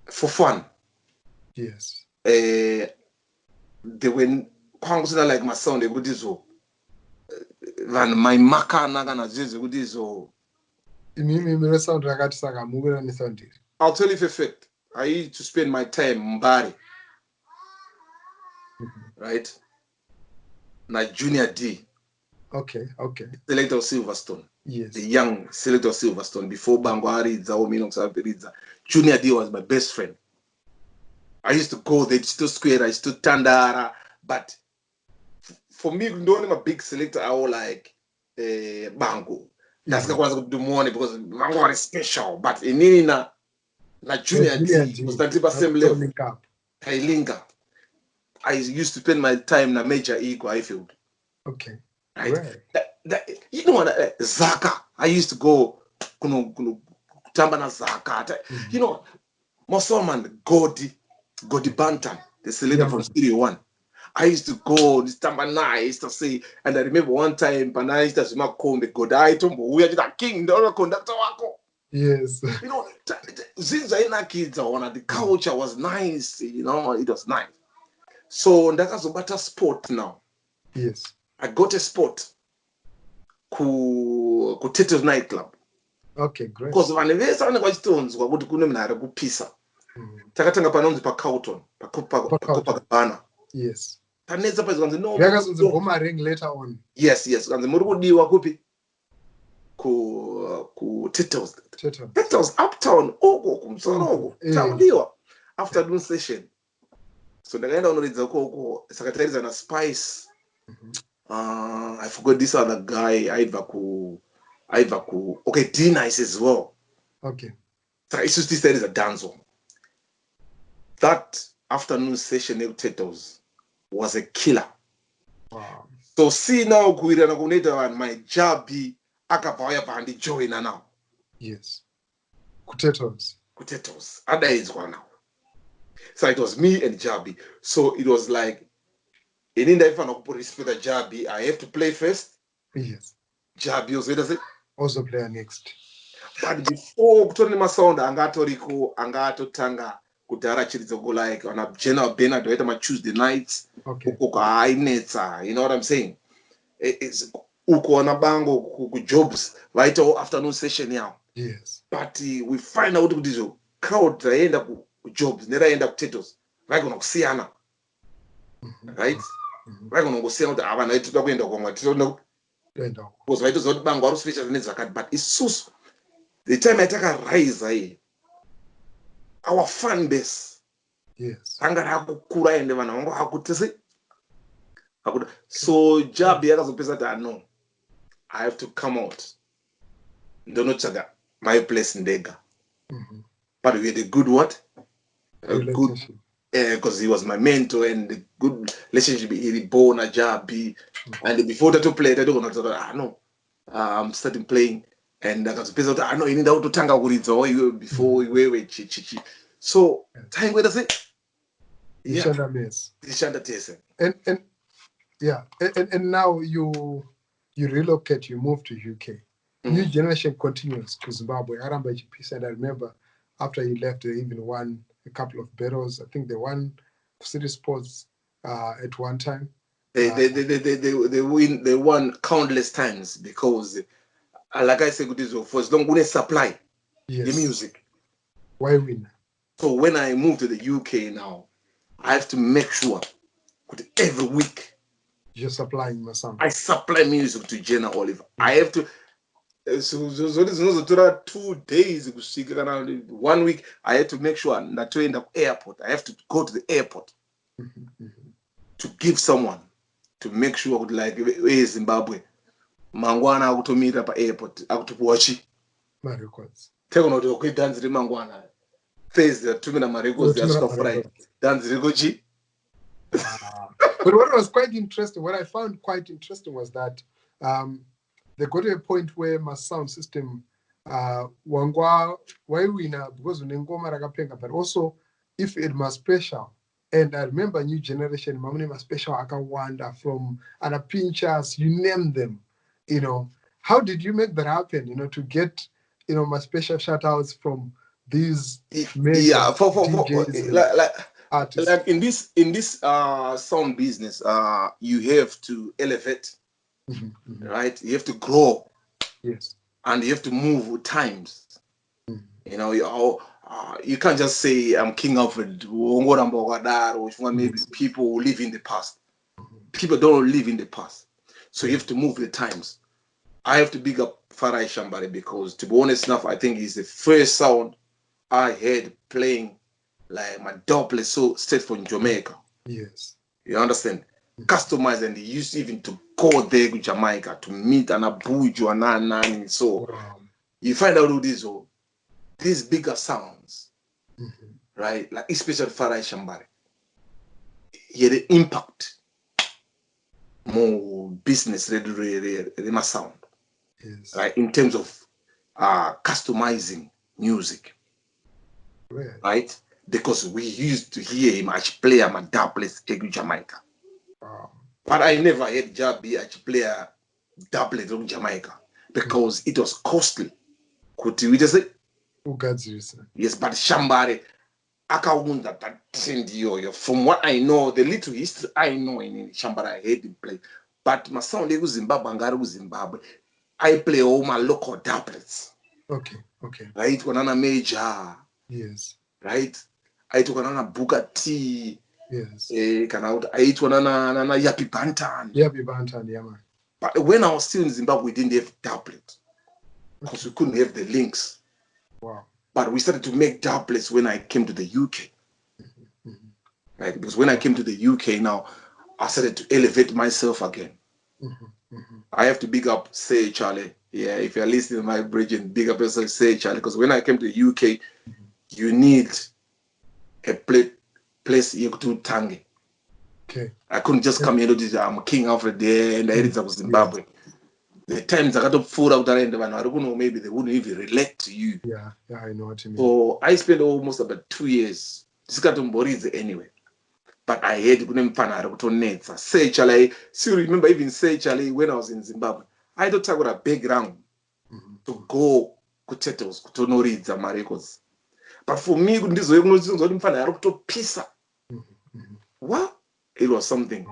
for fun. Yes. they were like my sound ekuti zo vanhu maimakana kana zvezvo kuti zo imimi mine sound rakati saka muvira nesound iri. I'll tell you for a fact, I used to spend my time Mbari, right? Na Junior D. Okay. Selector Silverstone. Yes. The young Selector Silverstone before Bango Aridza or Minox Aridza. Junior D was my best friend. I used to go there, still square, I still Tandara, but for me, not a big selector, I was like Bango. That's what I was going to do morning because Bango is special, but in Nina. Na Junior D was that the same level. I linger. I used to spend my time na Major Ego, I feel. Okay. Right. You know what? Zaka. I used to go tamba na Zaka. You know, Mosoman Godi Bantam, the selector from Studio One. I used to go this Tambana, I used to say, and I remember one time, Pana used to say, "Makombe Godai Tombo, we are the king, the conductor." Yes. You know, since I kids on the culture was nice, you know, it was nice. So that's a better sport now. Yes. I got a spot ku Tito's nightclub. Okay, great. Because when we started with stones, we would go to Pisa. Takatanga panonzi pa Cowton, pa Copacabana. Yes. Taneza pa zwanze no. Because the bomber ring later on. Yes. Zwanze muri kudiwa kupi ku Tito's uptown kumsoro taudiwa afternoon session. So ndakaenda unoridza koko sakatariza na Spice. I forgot this other guy aibva ku okay, D-Nice as well. Okay. So I used to study a dance. That afternoon session at Tito's was a killer. Wow. So see now kuira na kuneta and my jabi akabaya bandi join now. Yes. Potatoes. Other is one now. So it was me and Jabi. So it was like in India, if I don't put respect at Jabi, I have to play first. Yes. Jabi also play next. But before kutori ma sound angato tanga kudara chirizo go like on a general banner do it on Tuesday nights. Okay. You know what I'm saying? It's uko na bango ku jobs right afternoon session now. Yes. But we find out with this crowd raenda ku jobs neraenda ku Tito's vaigona kusiyana. Right? Vaigona kusiyana kuti avana vetu kuenda kumwa titono because vaito zoti bango ari special nezakati but isusu the time I take a rise our fan base. Yes. Anga rakukura ende vana vangu hakutisi. So Jabi yakazopesa that no. I have to come out. Ndonotsvaga my place in Dega. But we had a good what? A good because he was my mentor and the good relationship he born a Jabi. And before that to play, I don't know. I'm starting playing. And I got to I know you need to tanga kuridzo before we were chichi. So time where does it? Yeah. And now you relocate, you move to UK. New generation continues to Zimbabwe. Aramba GP said I remember after you left they even won a couple of battles. I think they won City Sports at one time. They won countless times because like I said, for as long as they supply the music. Why win? So when I moved to the UK now, I have to make sure that every week you're supplying my song. I supply music to Jenna Oliver. I have to so this is 2 days 1 week. I have to make sure that to end up airport. I have to go to the airport to give someone to make sure like Zimbabwe. Mangwana akutomira pa airport akutopuwachi my records. Take on to dance the Mangwana. Thursday tumina my records just for Friday. Dance the But what was quite interesting, what I found quite interesting was that they got to a point where my sound system wangwa waiwina because unengoma rakapenga, but also if it was special. And I remember new generation, mamuni ma special akawanda from Anna Pinchas, you name them. You know, how did you make that happen? You know, to get my special shout outs from these DJs. artists. Like in this sound business, you have to elevate, right? You have to grow, Yes. and you have to move with times. Mhm. You know, you can't just say I'm King Alfred. Or maybe Yes. people who live in the past. People don't live in the past, so you Yeah. have to move with the times. I have to big up Farai Shambari because, to be honest enough, I think he's the first sound I heard playing like my doublet so straight from Jamaica. Yes. You understand? Customized, and he used even to go there to Jamaica to meet an Abuju and Nani. So Wow. you find out who these bigger sounds, Mhm. right? Like especially Farai Shambari. He had an impact more business my sound, Yes. right? In terms of customizing music, Right. right? Because we used to hear him actually play a doublet in Jamaica. Wow. But I never heard Jabi actually play a doublet in Jamaica because it was costly. Could we just say? Ugadzirisa. Yes, but Shambari, Akawunda that send you. From what I know, the little history I know in Shambari, I heard him play. But my son, Zimbabwe, Angari, Zimbabwe, I play all my local doublets. Okay. Okay. Right? Wanana Major, Yes. right? I took another Bugatti. Yes. I eat one Yapi Bantan. Yeah, be Bantan, yeah, man. But when I was still in Zimbabwe, we didn't have tablet because we couldn't have the links. Wow. But we started to make doublets when I came to the UK. Mhm. Right? Because when I came to the UK now, I started to elevate myself again. Mhm. Mhm. I have to big up Say Charlie. Yeah, if you're listening to my bridge and big up yourself, Say Charlie. Because when I came to the UK, you need a place you could do tangi. Okay. I couldn't just come here and I'm King Alfred there and I Yes. was Zimbabwe. The times I got to food out there and I don't know, maybe they wouldn't even relate to you. Yeah. Yeah, I know what you mean. So I spent almost about 2 years. This got to anyway. But I had to say Charlie. Still remember even say Charlie when I was in Zimbabwe. I don't talk about a background to go kutetos kutonoridza marecords. But for me, pisa. What? It was something.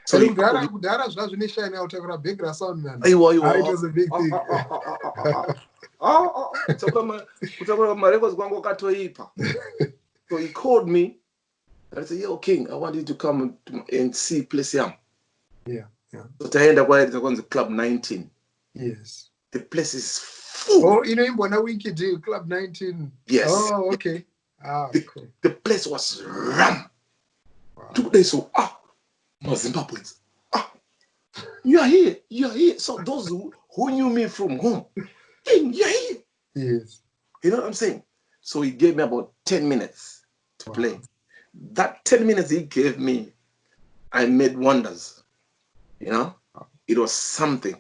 So And you call Udara zvazvine shine out of a big sound man. it was a big thing. kutaura marecords kwangu katoipa. So he called me and I said, "Yo, King, I want you to come and see Place Yam." Yeah. Yeah. So taenda kwa the Club 19. Yes. The place is full. Oh, you know him when Winky do Club 19. Yes. Oh, okay. Cool. The place was ram. Wow. 2 days so my Zimbabweans. You are here. So those who knew me from home, King, you're here. Yes. You know what I'm saying? So he gave me about 10 minutes to play. That 10 minutes he gave me, I made wonders. You know, it was something.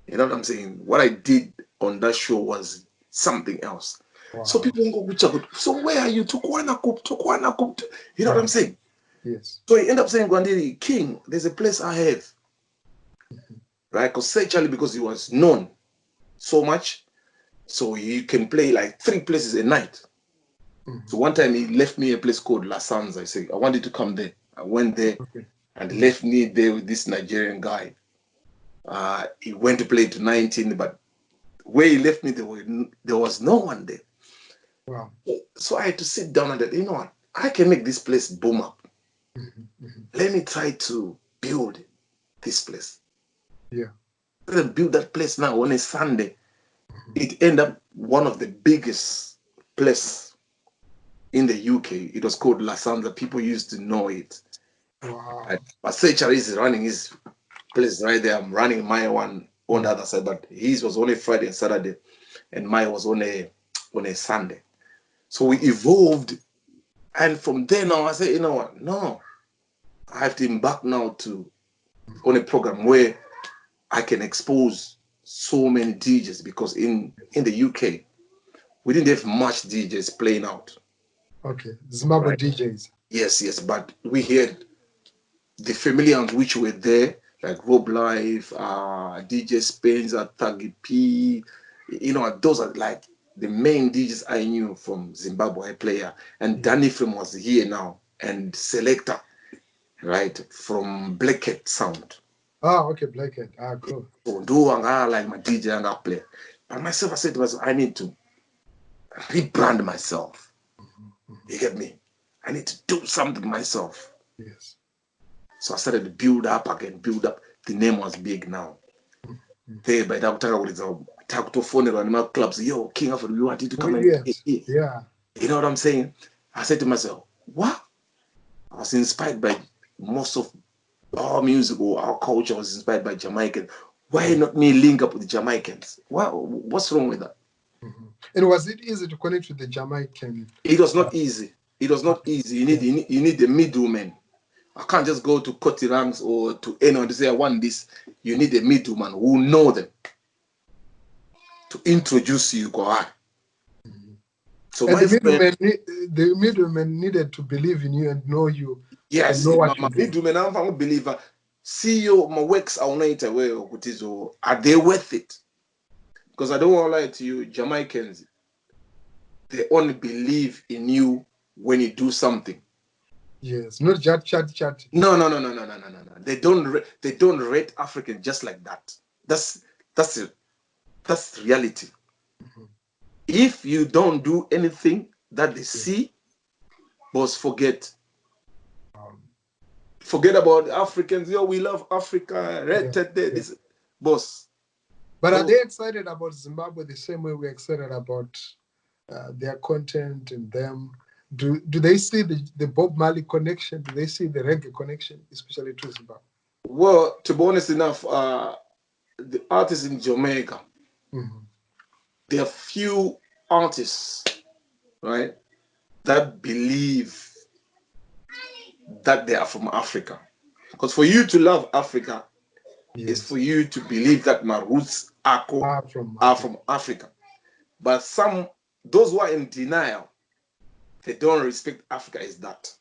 You know what I'm saying? What I did on that show was something else. Wow. So people go, so where are you? Tukwana kup. You know what I'm saying? Yes. So he ended up saying, Gwandiri, King, there's a place I have. Right? Because say Charlie, because he was known so much, so he can play like 3 places a night. So one time he left me a place called La Sanza. I said, I wanted to come there. I went there and left me there with this Nigerian guy. He went to play to 19, but where he left me, there was no one there. Wow. So I had to sit down and you know what? I can make this place boom up. Let me try to build this place. Yeah. Let me build that place now on a Sunday. It ended up one of the biggest places in the UK. It was called La Sanza. People used to know it. Wow. But Sechar is running his place right there. I'm running my one on the other side, but his was only Friday and Saturday, and mine was on a Sunday. So we evolved, and from there now I said, you know what? No, I have to embark now on a program where I can expose so many DJs, because in the UK we didn't have much DJs playing out. Okay. Zimbabwe Right. DJs. Yes, but we had the familiars which were there, like Rob Life, DJ Spencer, Taggy P. You know, those are like the main DJs I knew from Zimbabwe player, and Danny Frame was here now, and Selector, right, from Black Cat Sound. Oh, okay, Black Cat. Ah, cool. So do I like my DJ and I play. But myself, I said to myself, I need to rebrand myself. You get me? I need to do something myself. Yes. So I started to build up again, build up. The name was big now. There, by that time, talk to phone around my clubs. Yo, King Alfred, we want you to come and yeah. You know what I'm saying? I said to myself, what? I was inspired by most of our music or our culture was inspired by Jamaican. Why not me link up with the Jamaicans? What's wrong with that? And was it easy to connect with the Jamaican? It was not easy. It was not easy. You need the middleman. I can't just go to Cotty Ranks or to anyone to say I want this. You need a middleman who know them to introduce you. Go on. So and the middleman needed to believe in you and know you. Yes, and know what my you do. middleman, I'm a believer. See you, my works are not away. Are they worth it? Because I don't want to lie to you, Jamaicans, they only believe in you when you do something. Yes, not chat. No. They don't rate African just like that. That's it. That's reality. If you don't do anything that they see, boss, forget. Forget about Africans. Yo, we love Africa. This, boss. But are they excited about Zimbabwe the same way we're excited about their content and them? Do they see the Bob Marley connection? Do they see the reggae connection, especially to Zimbabwe? Well, to be honest enough, the artists in Jamaica, there are few artists, right, that believe that they are from Africa. Because for you to love Africa is for you to believe that my roots are from Africa. But those who are in denial, they don't respect Africa as that.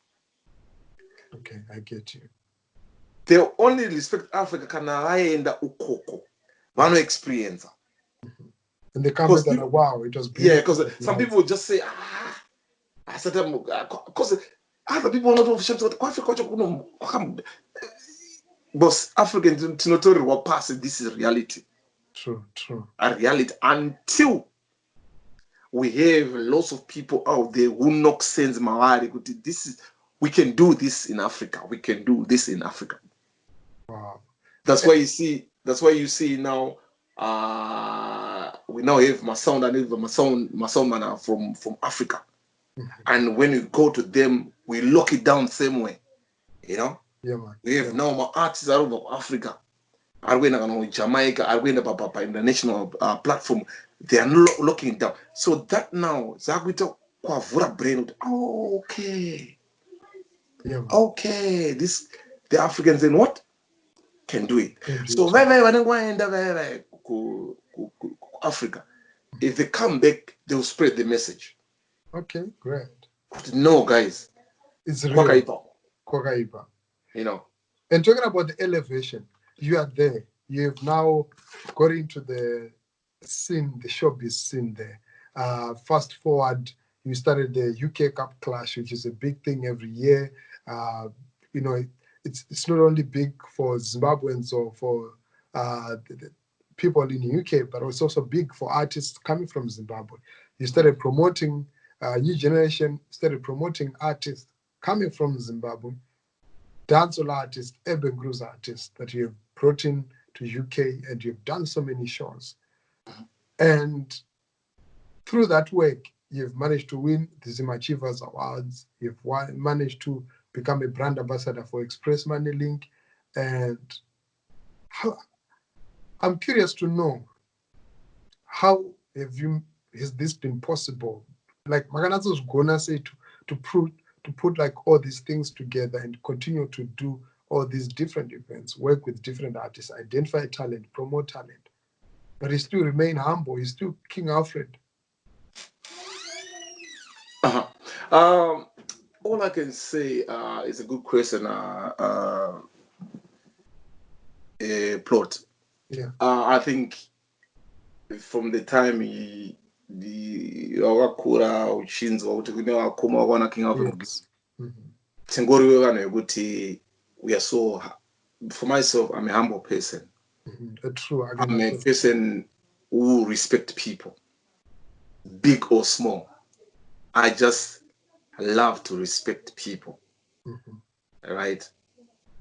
Okay, I get you. They only respect Africa kana vaenda ukoko. Vano experience. And they come with that, wow, it was beautiful. Yeah, because some people would just say, I said, because other people are not official. But African territory will pass. This is reality. True. A reality until we have lots of people out there who knock sense mahari. We can do this in Africa. We can do this in Africa. Wow. That's why you see now. We now have Masound and Masound man from Africa. And when we go to them, we lock it down the same way. You know? Yeah, man. We have now my artists out of Africa. Are we in Jamaica? Are we in the international platform? They are not locking it down. So that now, Zagwito Kwavura brain. Oh, okay. Yeah, man. Okay. The Africans in what? Can do it. So when they go Africa, if they come back, they'll spread the message. Okay, great. No, guys. It's real. Kwakaipa. You know. And talking about the elevation, you are there. You have now got into the scene, the showbiz scene there. Fast forward, you started the UK Cup Clash, which is a big thing every year. It's not only big for Zimbabweans or for the people in the UK, but it's also big for artists coming from Zimbabwe. You started promoting, new generation started promoting artists coming from Zimbabwe, dancehall artists, urban grooves artists that you have brought in to UK, and you've done so many shows. And through that work, you've managed to win the Zim Achievers Awards. You've managed to become a brand ambassador for Express Money Link. And I'm curious to know, how has this been possible? Like Maganato's gonna say to put like all these things together and continue to do all these different events, work with different artists, identify talent, promote talent, but he still remain humble. He's still King Alfred. All I can say is a good question. Plot. Yeah. I think from the time wakakura uchinzwa kuti kune vakoma vakaona King Alfred Munhenga. Yes. Mhm. Tingoriwe vanhu vekuti we are so, for myself, I'm a humble person. True. I'm a person who respect people, big or small. I just love to respect people, right?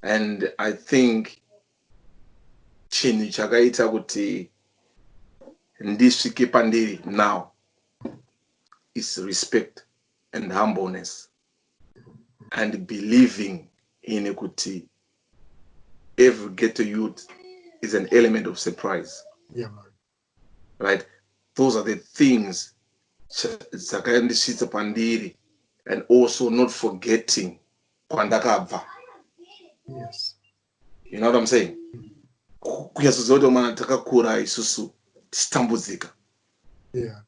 And I think chinhu chakaita kuti ndisvike pandiri now is respect and humbleness and believing in kuti every ghetto youth is an element of surprise. Yeah, man. Right? Those are the things dzakandisvitsa pandiri, and also not forgetting kwandakabva. Yes. You know what I'm saying? Kuyazoziva kuti mana takakura isusu tichitambudzika. Yeah.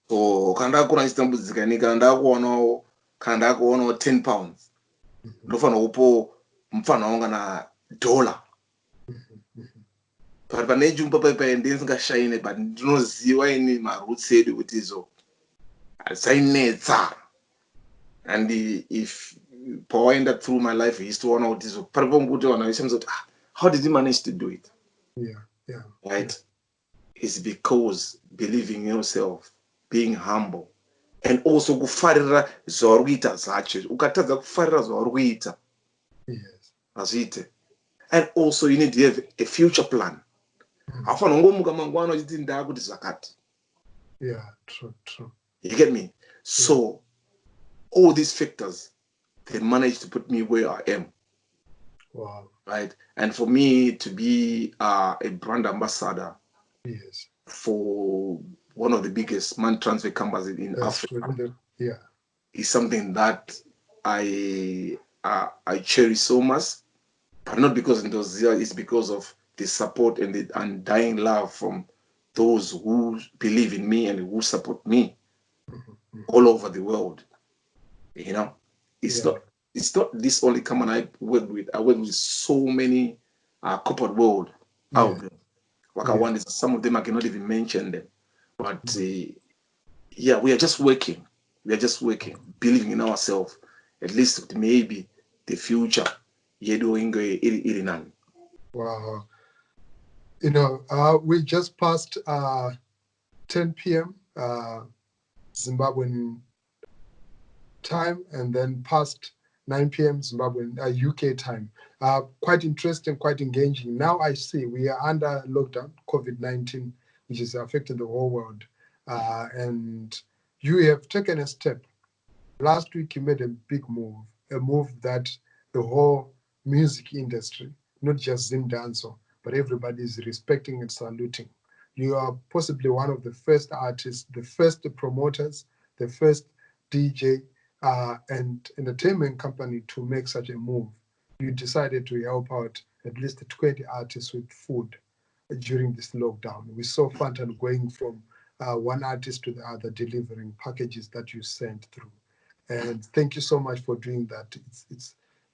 So kandakura ndichitambudzika ini kana ndakuonawo 10 pounds ndofanira kupo mufana wanga na $1. But pane jumba paipai ndisingashaine, but ndinoziva ini maroots edu kuti izo dzainetsa. And if pawaenda through my life history one out izo paripo kuti vanhu vaishamisa kuti how did he manage to do it? Yeah. Right? It's because believing in yourself, being humble, and also kufarira zvauri kuita zvacho. Ukatadza kufarira zvauri kuita, Yes. hazviite. And also you need to have a future plan. Hafanira kungomuka mangwana uchiti ndakuti zvakati. Yeah, true. You get me? So all these factors, they managed to put me where I am. Wow. Right? And for me to be a brand ambassador, Yes. for one of the biggest money transfer companies in Africa, is something that I cherish so much, but not because it was there. It's because of the support and the undying love from those who believe in me and who support me all over the world. You know, it's not this only company I work with. I work with so many corporate world out there. Some of them I cannot even mention them, but we are just working. We are just working, believing in ourselves. At least maybe the future. Wow. You know, we just passed 10 p.m. Zimbabwean time, and then past 9 p.m. Zimbabwean UK time. Quite interesting, quite engaging. Now I see we are under lockdown, COVID-19, which is affecting the whole world. And you have taken a step. Last week you made a big move, a move that the whole music industry, not just Zim Danso, but everybody is respecting and saluting. You are possibly one of the first artists, the first promoters, the first DJ and entertainment company to make such a move. You decided to help out at least 20 artists with food during this lockdown. We saw Fantan going from one artist to the other, delivering packages that you sent through. And thank you so much for doing that.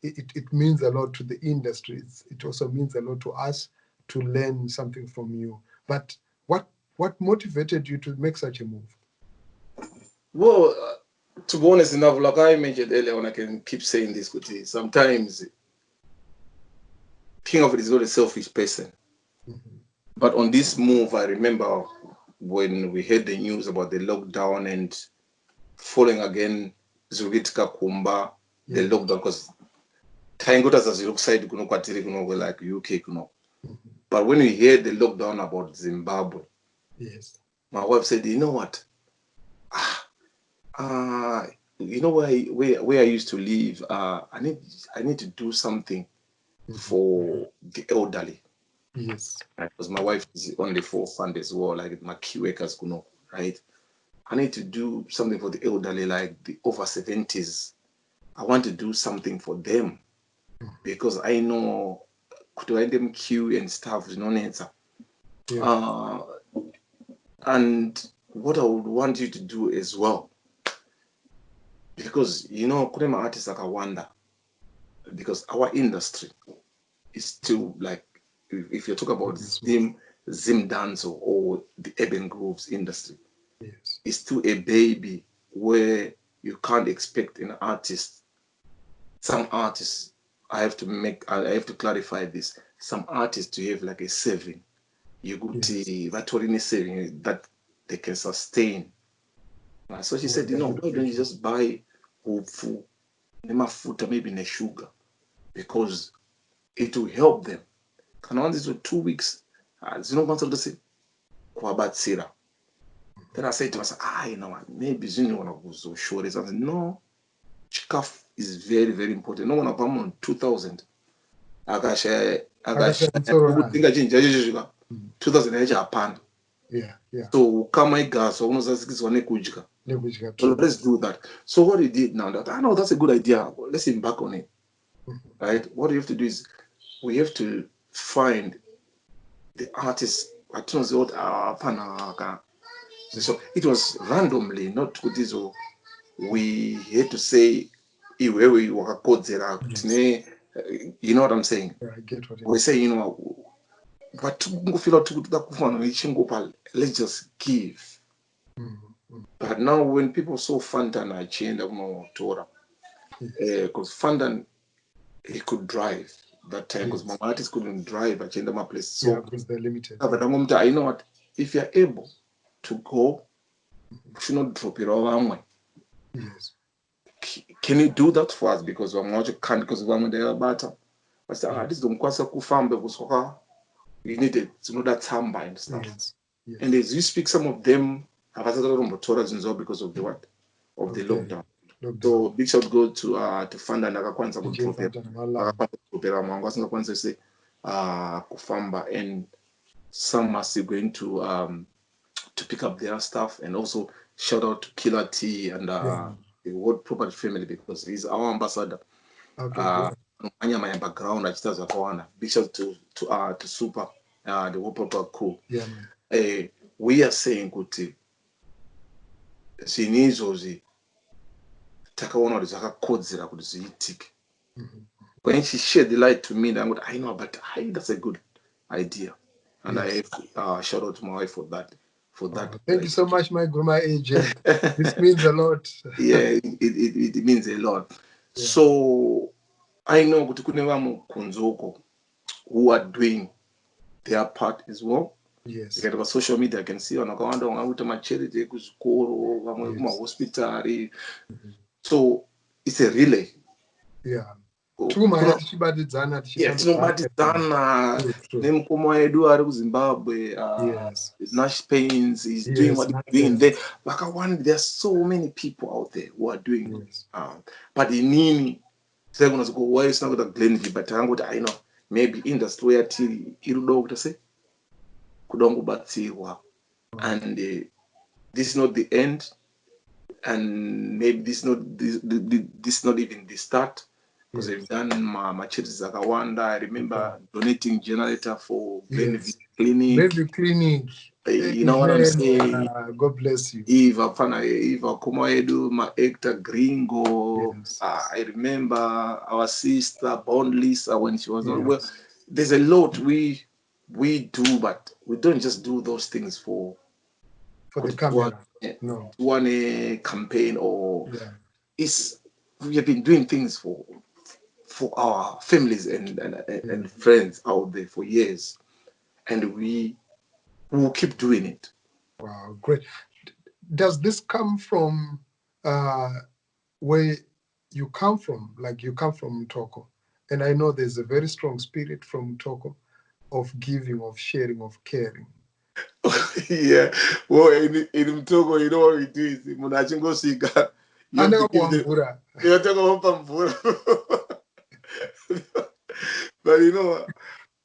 It means a lot to the industry. It also means a lot to us to learn something from you. But what motivated you to make such a move? Well, to be honest enough, like I mentioned earlier, when I can keep saying this, sometimes King of it is not a selfish person. But on this move, I remember when we heard the news about the lockdown and following again, Zugitka Kumba, the lockdown, because Taingotas as you side we're like UK. But when we heard the lockdown about Zimbabwe, my wife said, you know what? You know where I used to live, I need to do something for the elderly. Yes. Because my wife is only for fund as well, like my key workers, right? I need to do something for the elderly, like the over 70s. I want to do something for them because I know could them queue and stuff, and what I would want you to do as well, because Kurema artists like I wonder, because our industry is still like, if you talk about Zim dance or the urban grooves industry, Yes. is still a baby where you can't expect an artist. Some artists, I have to clarify this. Some artists to have like a saving. You could a saving that they can sustain. So she said, why don't you just buy fufu, nemafuta, maybe ne sugar, because it will help them. Kana want this for 2 weeks. Zvinokwanisa kuti sei kuvabatsira. Then I said to myself, maybe zvinogona kuzoshoresa. I said, no, chikafu is very, very important. No one of them on 2000. Akashaya kutenga chinhu chacho chisvika 2000 yacho hapana. So kama igasa unosasikiswa nekudya. So let's do that. So what he did now, that I know that's a good idea. Let's embark on it. Right? What you have to do is we have to find the artist. So it was randomly, not with this. We had to say, you know what I'm saying? I get what we say, but let's just give. But now when people saw Fantan, I changed Torah. Because Fantan, he could drive that time, because my artist couldn't drive. I changed my place. So because they're limited. But I know what, if you're able to go, you should not drop it all away. Yes. Can you do that for us? Because I'm not can't, because I'm there better. I said, this don't cost a kufam because you need it to know that time and stuff. Yes. And as you speak, some of them have started on Torah because of the what? Of the lockdown. So big shout go to Fanda and Akakwanza say Kufamba, and some are still going to pick up their stuff, and also shout out to Killer T and the World Property family, because he's our ambassador. My background, big shout to Super, the World Property crew. We are saying kuti zvinizvozvi takaona kuti zvakakodzera kuti zviitike. When she shared the light to me, I know, but that's a good idea, and I have shout out to my wife for that. Thank you so much, my agent. This means a lot. It means a lot. So I know kuti kune vamwe kunzoko who are doing their part as well. Yes. Because on social media I can see on my charity kuzvikoro, vamwe kumahospitari. So it's a relay. Tinobatidzana nemukoma wedu ari kuZimbabwe, Nash Pains is doing what he's doing there. There are so many people out there who are doing it. But inini why is not going to Glenview, but I know maybe industry where irido kuti say kudongobatsirwa, and this is not the end, and maybe this is not even the start, because they've done my churches akawanda. I remember donating generator for Glenview Clinic. You know what I'm saying? God bless you. Eva Kumaedu, my actor Gringo. I remember our sister Bond Lisa when she was on. Well, there's a lot we do, but we don't just do those things for the camera. One campaign or we have been doing things for our families and friends out there for years, and we will keep doing it. Wow, great. Does this come from where you come from? Like you come from Mtoko, and I know there's a very strong spirit from Mtoko of giving, of sharing, of caring. Yeah. Well, in Mtoko, you know what we do is Munachingosika. But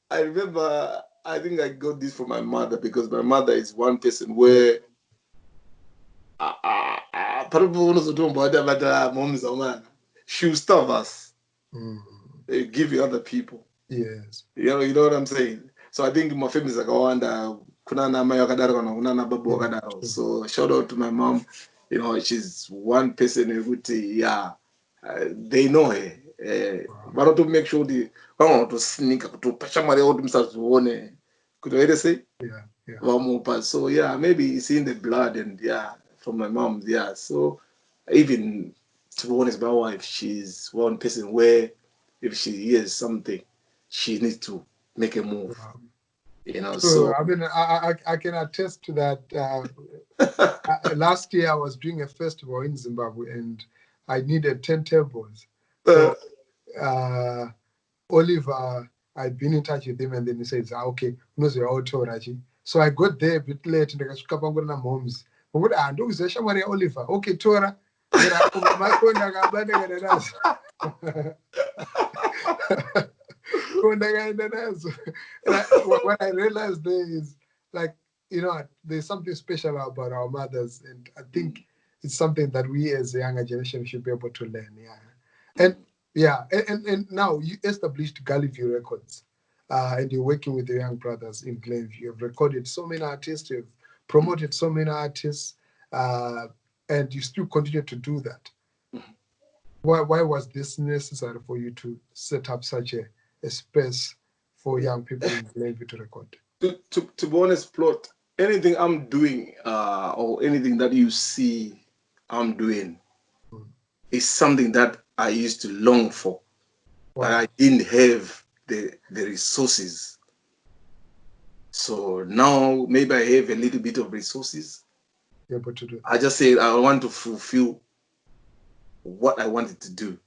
I remember, I think I got this from my mother, because my mother is one person where she will starve us, give you other people. Yes. You know what I'm saying? So I think my family is like, so shout out to my mom. She's one person who they know her. But to make sure want to sneak to Pachamare or themselves. Could I say? Yeah. So yeah, maybe it's in the blood, and yeah, from my mom, yeah. So even to be honest, my wife, she's one person where if she hears something, she needs to make a move. So So I mean, I can attest to that. Last year I was doing a festival in Zimbabwe and I needed 10 tables. So Oliver, I'd been in touch with him and then he says, okay, so I got there a bit late and I got na moms. Oliver, okay, Tora. My phone what I realized there is like, there's something special about our mothers, and I think it's something that we as a younger generation should be able to learn. And now you established Galliview Records, and you're working with the young brothers in Glenview. You've recorded so many artists, you've promoted so many artists, and you still continue to do that. Why was this necessary for you to set up such a space for young people in Glenview to record? To be honest, Plot, anything I'm doing or anything that you see I'm doing is something that I used to long for, but I didn't have the resources. So now maybe I have a little bit of resources. Able to do. I just say I want to fulfill what I wanted to do.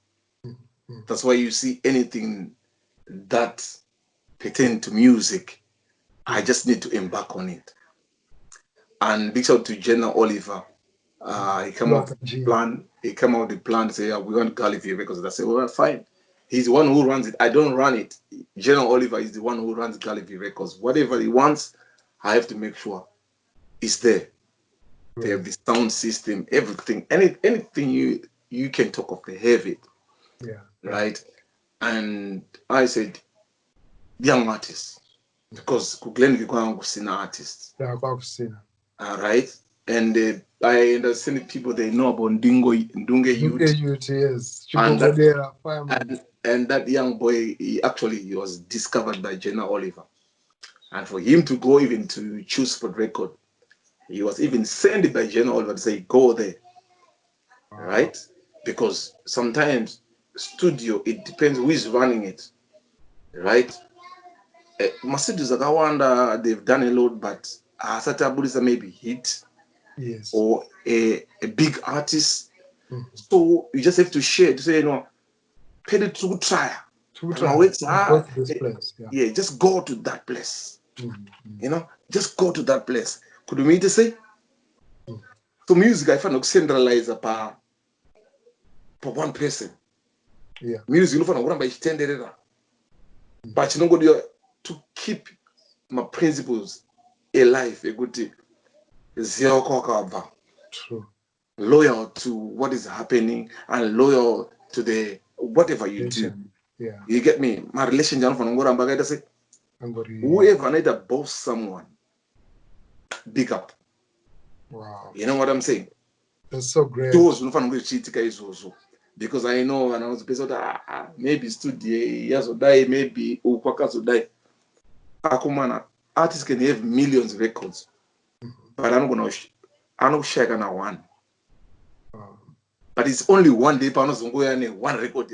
That's why you see anything that pertain to music, I just need to embark on it. And big shout to Jenna Oliver. He came out with the plan. He came out with the plan to say, yeah, we want Galliview because I said, well, fine. He's the one who runs it. I don't run it. Jenna Oliver is the one who runs Galliview Records. Whatever he wants, I have to make sure it's there. They have the sound system, everything, anything you can talk of, they have it. Yeah. Right. And I said, young artists, because Glenview kwangu sina artists. Yeah, All right. And I understand people, they know about Ndunge Youth. Yes. And that young boy, he was discovered by Jenna Oliver. And for him to go even to choose for record, he was even sent by Jenna Oliver to say, go there. Right? Because sometimes studio, it depends who is running it. Right? Masidu Zakawanda, they've done a lot, but Asata maybe hit. Yes. Or a big artist. So you just have to share to say, pay it to try. Go to this place. Yeah, just go to that place. Just go to that place. Could you mean to say? So music, I find centralize for one person. Yeah. Music, you know, by extended. But you know, to keep my principles alive, a good thing. Zero cover. True. Loyal to what is happening and loyal to the whatever you do. Yeah. You get me? My relationship from Ngora say, whoever need to boss someone, big up. Wow. You know what I'm saying? That's so great. Those who find cheat also. Because I know and I was based on maybe studio years or die, maybe Ukwakas or die. Akumana, artists can have millions of records. But I'm not sharing one. But it's only one day, one record.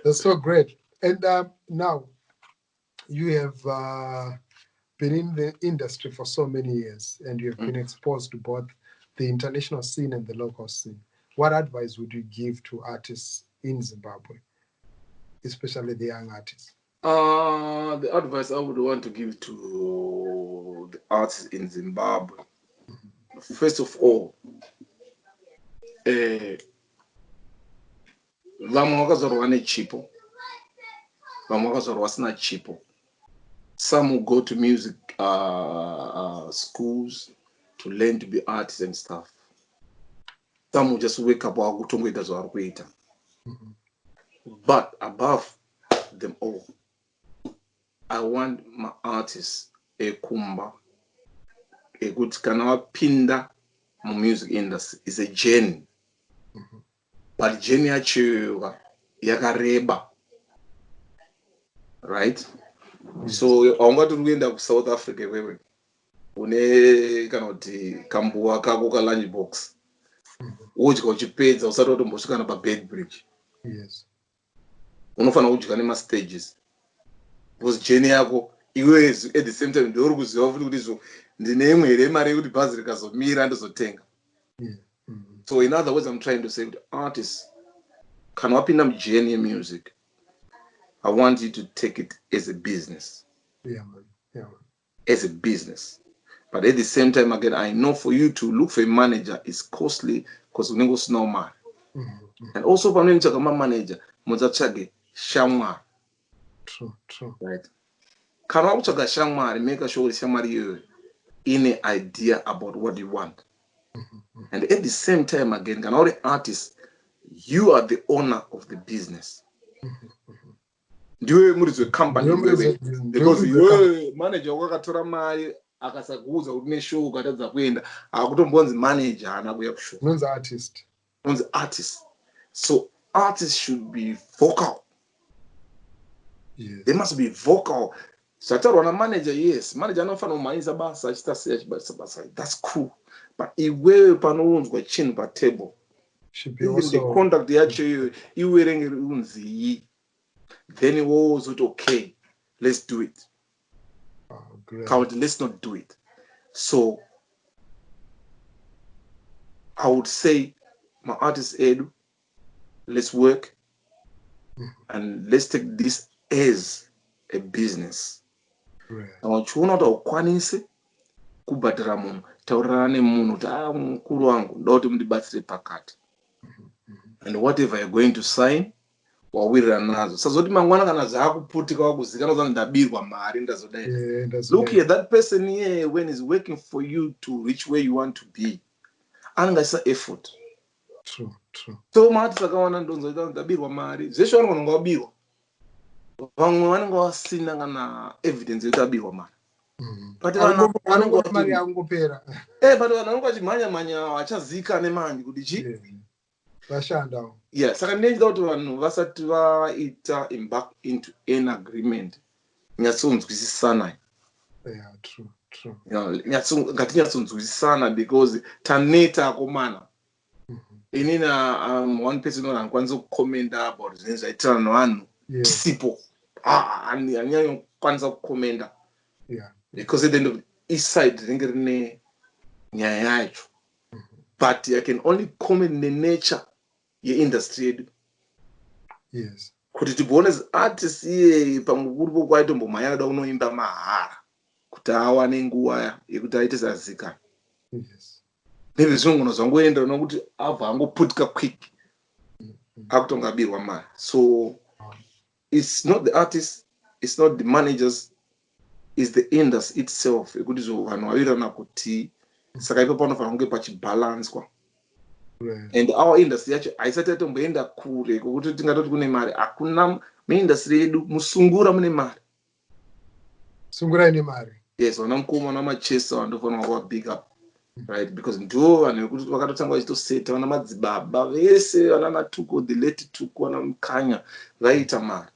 That's so great. And now you have been in the industry for so many years, and you have been exposed to both the international scene and the local scene. What advice would you give to artists in Zimbabwe, especially the young artists? The advice I would want to give to the artists in Zimbabwe, first of all, vamwe vakazorwa nechipo, vamwe vakazorwa vasina chipo. Some will go to music schools to learn to be artists and stuff. Some will just wake up wakutongoita zvavari kuita. But above them all, I want my artists ekumba ekuti kana wapinda music industry is a journey. But journey yacho yakareba. right? Yes. So haungati uri kuenda kuSouth Africa iwewe une kana kuti kambuwa kako kalunch box udya uchipedza usati watombosvika napabed bridge. Yes. Unofanira kudya nemastages because journey yako iwe at the same time ndouri kuziva futi kuti ndine imwe here mari yekuti bhazi rikazomira ndozotenga. Yeah. So in other words, I'm trying to say to artists, can wapinda mujourney music, I want you to take it as a business. Yeah, man. Yeah, man. As a business. But at the same time, again, I know for you to look for a manager is costly because we go snow man. And also for me to manager, muzatsvage shamwari. True. Right. Kana utsvaga shamwari, make sure shamwari you in an idea about what you want. And at the same time, again, kana uri artist, you are the owner of the business. Ndiwe muridzi wecompany wewe, because iwe manager wakatora mari akasakuudza kuti une show ukatadza kuenda akutombonzi manager haana kuuya kushow. Unonzi artist. So artists should be vocal. Yes. They must be vocal. Zvataurwa namanager, yes, manager anofanira kumhanyisa basa achiita sei achibasa basa. That's cool. But iwewe panounzwa chinhu patable, even the conduct yacho iyoyo iwerenge unzii, then it was okay, let's do it. Count, let's not do it. So I would say, my artist Edu, let's work and let's take this as a business. Chiona kuti ukwanise kubhadhara munhu, taurira nemunhu kuti mukuru wangu ndoda kuti mundibatsire pakati. And whatever you're going to sign, wawirira nazo. Sazoti mangwana kana zvakuputika wakuzikanwa kuti ndabirwa mari ndazodai. Look here, that person here, when he's working for you to reach where you want to be, anongaisa effort. True. So maartist akawanda ndonzoita kuti ndabirwa mari, zveshe vanogona wabirwa. Vamwe vanenge vasina kana evidence yekuti abirwa mari. But vanenge mari yangopera. But vanenge vachimhanya vachaziikane manje kuti chi vashanda. Yeah, saka ndinoita kuti vanhu vasati vaita embark into an agreement nyatsonzwisisana. Yeah, true. Ngatinyatsonzwisisana because taneta akomana. Inini one person angakwanisa kukomenda about zvinhu zvaitirana nevanhu sipo. Hanyanya kukwanisa kukomenda. Yeah. Because at the end of each side rinenge rine nyaya yacho. But I can only comment the nature yeindustry yedu. Yes. Kuti tibone artists iye pamukuru pokwaitombomhanya kuda unoimba mahara kuti awane nguva yekuti aite zazikana. Yes. Maybe zvinogona zvangoenda nokuti abva angoputika quick akutongabirwa mari. So it's not the artists, it's not the managers, it's the industry itself. Ekuti vanhu vavirana kuti saka ipo panofanira kunge pachibalanswa. And our industry yacho haisati yatomboenda kure kwekuti tingatoti kune mari. Hakuna muindustry yedu musungura mune mari. Sungura ine mari. Yes, vana mukoma namachesa vandofanira kuva big up. Right, because ndo vanhu vekuti vakatotanga vachitoseta vana madzibaba vese vana natuko, the late tuko, vana mukanya vaita mari.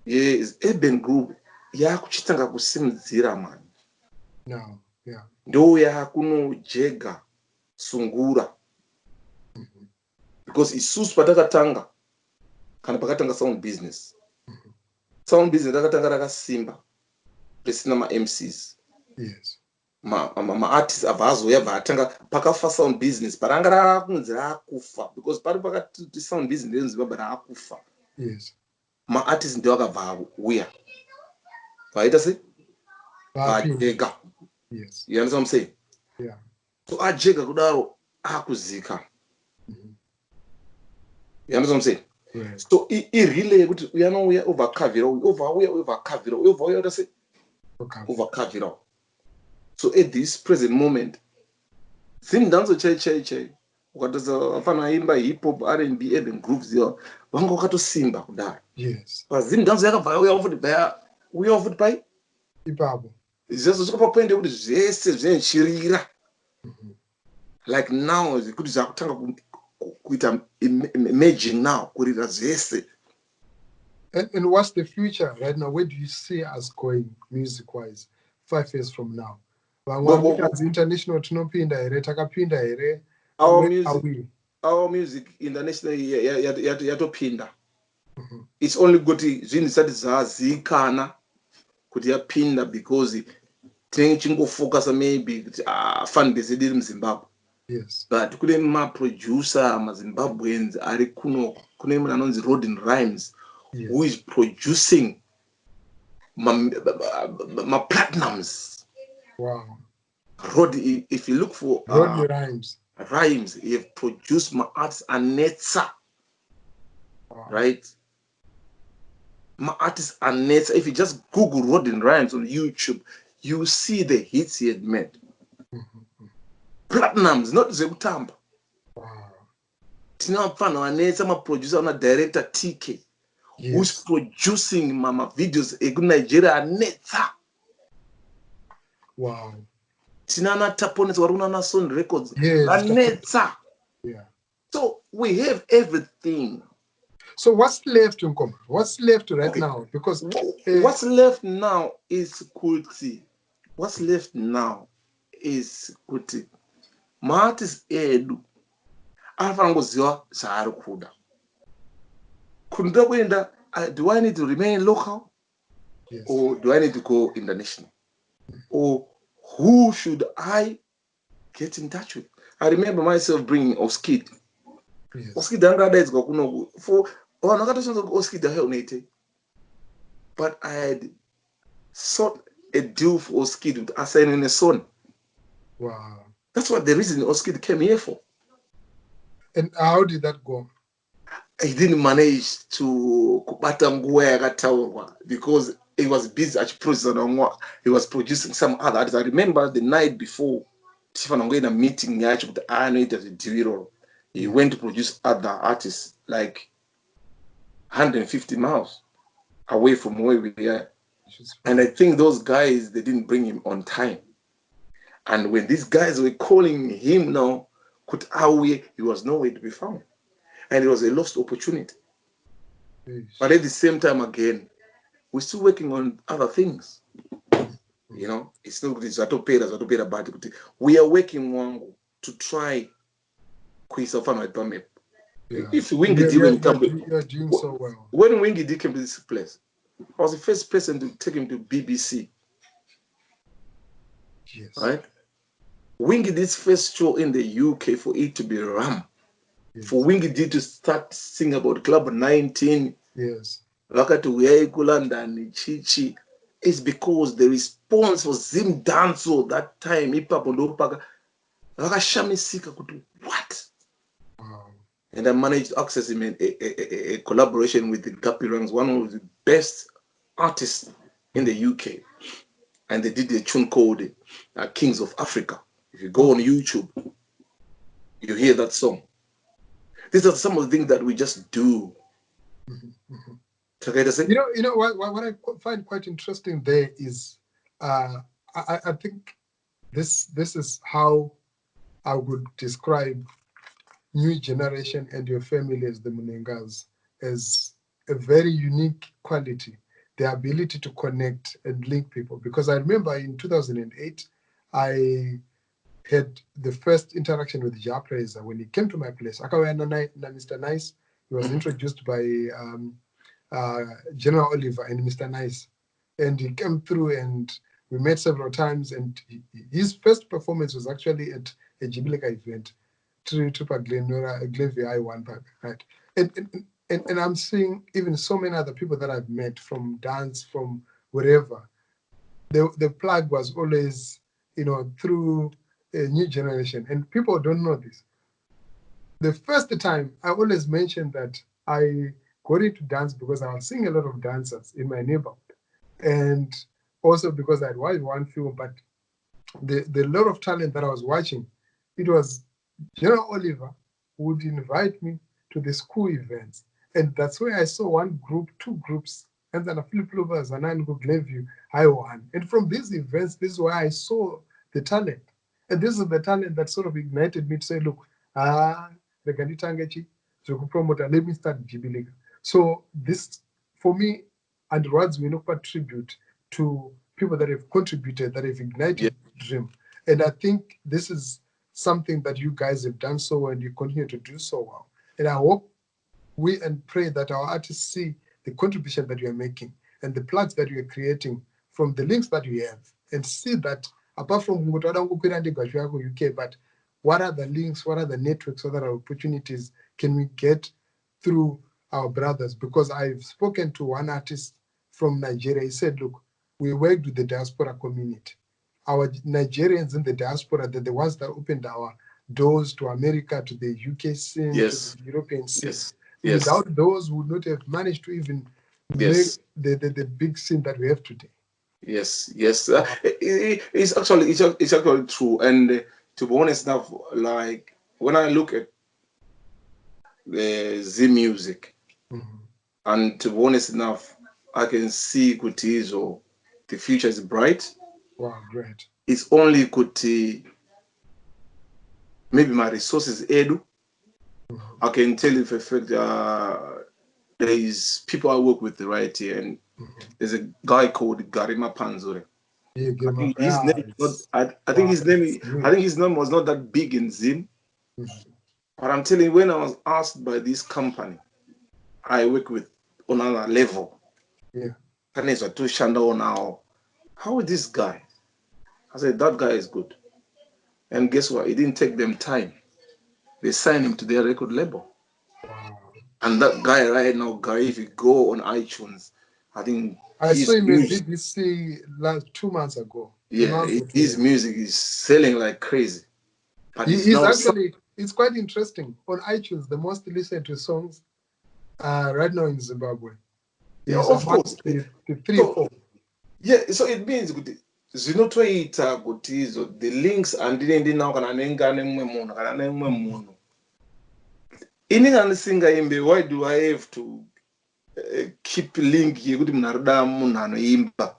Yes, urban group yakuchitanga kusimudzira mani. No, yeah. Ndo yakunojega sungura. Because isusu patakatanga kana pakatanga sound business. Sound business rakatanga rakasimba risina ma-MCs. Yes. Ma-artists abva yabva atanga pakafa sound business paranga rakunzi raakufa because pari pakati sound business ndezimbabwe raakufa. Yes. Ma-artists ndio akabva uya vaita sei vajega. Yes. You understand what I'm saying? Yeah. So ajega kudaro akuzika. You understand what I'm saying? Right. So irelay yekuti uyanouya ovakavhira uyu ovakavhira uyu ovauya sei ovakavhira. So at this present moment, dzindanzo chai ukatoza vafana vaimba hip hop, R&B, urban groups vanga vakatosimba kudaro. Yes. But dzindanzo yakabva uya futi pai ipapo zvazosvika papoint yekuti zvese zvinechirira. Like now zvekuti zvakutanga kuita emerging now kurira zvese. And what's the future right now? Where do you see us going music-wise 5 years from now? As international tinopinda here takapinda here. Our Where are music, we? our music internationally yatopinda. It's only kuti zvinhu zvisati zvazivikanwa kuti yapinda because tinenge tichingofocusa maybe kuti fanbase yedu iri muZimbabwe. Yes. But kune maproducer maZimbabweans ari kuno, kune munhu anonzi Rodin Rhymes, Yes. who is producing platinums. Wow. Rodi, if you look for Rodney Rhymes, he have produced my artists Anetsa. wow. Right? My artist Anetsa. If you just Google Rodin Rhymes on YouTube, you see the hits he had made. Platinums, not Zekutamba. Wow. Tina mfano Anetsa, my producer, my director TK. Yes. Who's producing mama videos in Nigeria Anetsa. Wow. Tinana Tapones Waruna Son Records. Yes. Anetsa. Yeah. So we have everything. So what's left, Nkom? What's left right now? Because what's left now is Kuti. What's left now is Kuti. Martis Edu. Afangoziwa Sahara Kuda. Kunda, do I need to remain local? Yes. Or do I need to go international? Or who should I get in touch with? I remember myself bringing Oskid. Yes. Oskid Angada is Gokuno for Oskid. But I had sought a deal for Oskid with assigning a son. Wow. That's what the reason Oskid came here for. And how did that go? He didn't manage to because he was busy at prison. He was producing some other artists. I remember the night before Tiffany in a meeting, he went to produce other artists like 150 miles away from where we are. And I think those guys, they didn't bring him on time. And when these guys were calling him now, he was nowhere to be found. And it was a lost opportunity. Yes. But at the same time, again, we're still working on other things. You know, it's not but we are working to try yeah. If Wingy you're doing so well. When Wingy D came to this place, I was the first person to take him to BBC. Yes. Right? Wingy D's first show in the UK for it to be Ram. Yes. For Wingy D to start singing about Club 19. Yes. London, Chichi, is because the response was Zim Danso that time. What? Wow. And I managed to access him in a collaboration with the Guppy Ranks, one of the best artists in the UK. And they did a tune called Kings of Africa. If you go on YouTube, you hear that song. These are some of the things that we just do. Okay to say? You know what I find quite interesting there is I think this is how I would describe new generation and your family as the Munhengas as a very unique quality, the ability to connect and link people. Because I remember in 2008, I had the first interaction with Ja Praiser when he came to my place. Mr. Nice, he was introduced by General Oliver and Mr. Nice. And he came through and we met several times. And his first performance was actually at a Jibilika event. Glenview I1 Park, right? And I'm seeing even so many other people that I've met from dance, from wherever. The plug was always, through a new generation, and people don't know this. The first time I always mentioned that I got into dance because I was seeing a lot of dancers in my neighborhood, and also because I watched one film, but the lot of talent that I was watching, it was General Oliver would invite me to the school events. And that's where I saw one group, two groups, and then a flip-floppers and I go Glenview, I won. And from these events, this is where I saw the talent. And this is the talent that sort of ignited me to say, look, let me start Jibiliga. So this for me, and words we look for tribute to people that have contributed, that have ignited the dream. And I think this is something that you guys have done so well, and you continue to do so well. And I hope we and pray that our artists see the contribution that you are making and the plugs that you are creating from the links that you have, and see that apart from UK, but what are the links, what are the networks, what are the opportunities can we get through our brothers? Because I've spoken to one artist from Nigeria. He said, look, we worked with the diaspora community. Our Nigerians in the diaspora, they're the ones that opened our doors to America, to the UK scene, to the European scene. Without those, we would not have managed to even make the big scene that we have today. Yes. It's actually true. And to be honest enough, like when I look at the Z music, and to be honest enough, I can see Kutizo, the future is bright. Wow, great. It's only Kuti, maybe my resources edu. I can tell you for a fact there is people I work with right here, and there's a guy called Garima Panzure. I think his name was not that big in Zim. But I'm telling you, when I was asked by this company, I work with on another level. How is this guy? I said, that guy is good. And guess what? It didn't take them time. They signed him to their record label. Wow. And that guy right now, if you go on iTunes, I think I saw him in BBC 2 months ago. Yeah, his music is selling like crazy. But it's quite interesting. On iTunes, the most listened to songs right now in Zimbabwe. Yeah, of course. The 3-4. Yeah, so it means zvinotoita kuti the links andine ndinawo kana nenga nemwe munhu kana nemwe munhu inini andisingaimbe. Why do I have to keep link yekuti munhu arida munhu anoimba?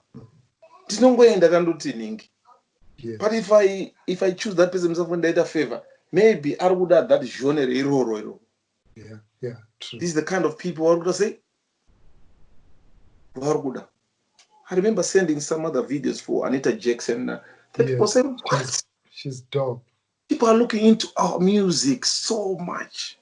Tinongoenda kandoti ningi. But if I choose that person myself when a favor, maybe I would have that genre iroro. Yeah, true. This is the kind of people I would say. I remember sending some other videos for Anita Jackson. People say, what? She's dope. People are looking into our music so much.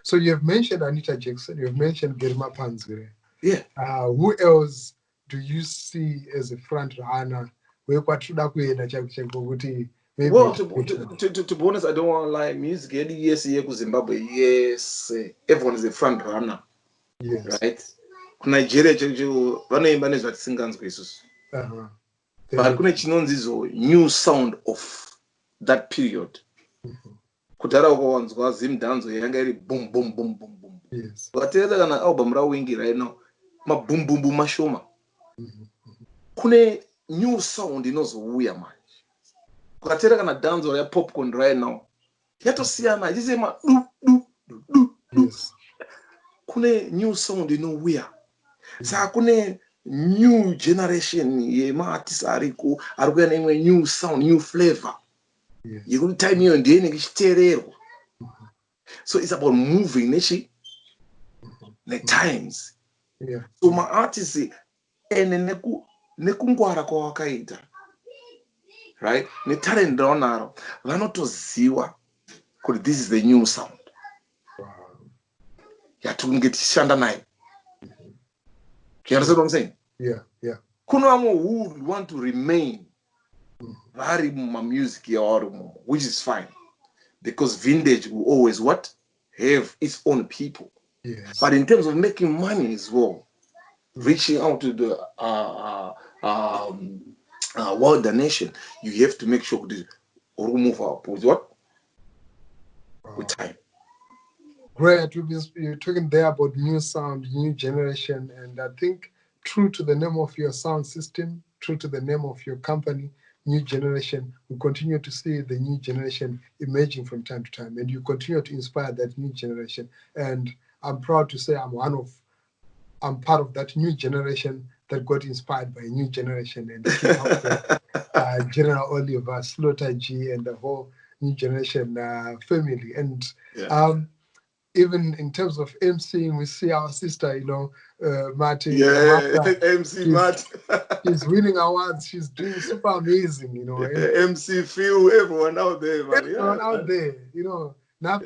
So you have mentioned Anita Jackson, you have mentioned Germa Panzure. Yeah. Who else do you see as a front runner? Well, to be honest, I don't want to lie. Music, yes, Zimbabwe, yes, everyone is a front runner. Yes. Right? Nigeria, vanoimba nezvatisingazwe isusu. But kune chinonzizo new sound of that period. Kudhara ukawanzwa Zim Danzo yanga iri boom boom boom boom boom. Yes. Ukateedza kana album raWingi right now, ma boom boom boom mashoma. Kune new sound inozouya manje. Ukateedza kana Danzo ya Popcorn right now, yatosiyana ichise ma du. Yes. Kune new sound inouya. Saka kune new generation yema-artists arikuya neimwe new sound, new flavor. Yekuti time iyo ndiyo inenge ichiteererwa. So it's about moving times. So ma-artists ene nekungwara kwawakaita, right? Netalent raunaro vanotoziva kuti this is the new sound. Yatunge tichishanda nayo. You understand what I'm saying? Yeah. Kuno vamwe who want to remain vari muma-music yavari, which is fine. Because vintage will always have its own people. Yes. But in terms of making money as well, reaching out to the wider nation, you have to make sure to move up with with time. Great. You're talking there about new sound, new generation, and I think true to the name of your sound system, true to the name of your company, new generation, we continue to see the new generation emerging from time to time, and you continue to inspire that new generation. And I'm proud to say I'm part of that new generation that got inspired by a new generation, and General Oliver, Slaughter G, and the whole new generation family. And even in terms of emceeing, we see our sister, Martin. Yeah, MC Matt. She's winning awards. She's doing super amazing, And MC Phil, everyone out there, man. everyone Yeah, out there, enough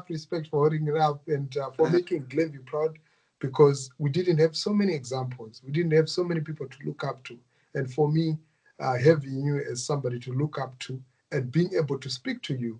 respect for holding it up and for making Glenview proud, because we didn't have so many examples. We didn't have so many people to look up to. And for me, having you as somebody to look up to and being able to speak to you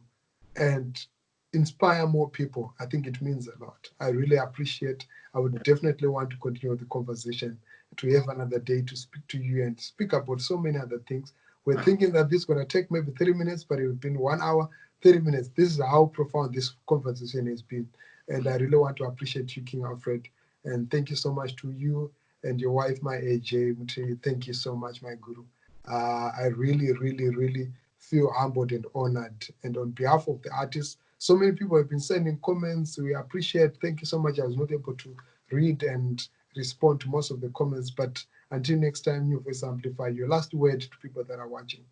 and inspire more people, I think it means a lot. I really appreciate. I would definitely want to continue the conversation, to have another day to speak to you and speak about so many other things. We're thinking that this is going to take maybe 30 minutes, but it's been 1 hour, 30 minutes. This is how profound this conversation has been. And I really want to appreciate you, King Alfred. And thank you so much to you and your wife, my AJ. Thank you so much, my guru. I really, really, really feel humbled and honored. And on behalf of the artists, so many people have been sending comments. We appreciate. Thank you so much. I was not able to read and respond to most of the comments, but until next time, New Voice Amplify, your last word to people that are watching.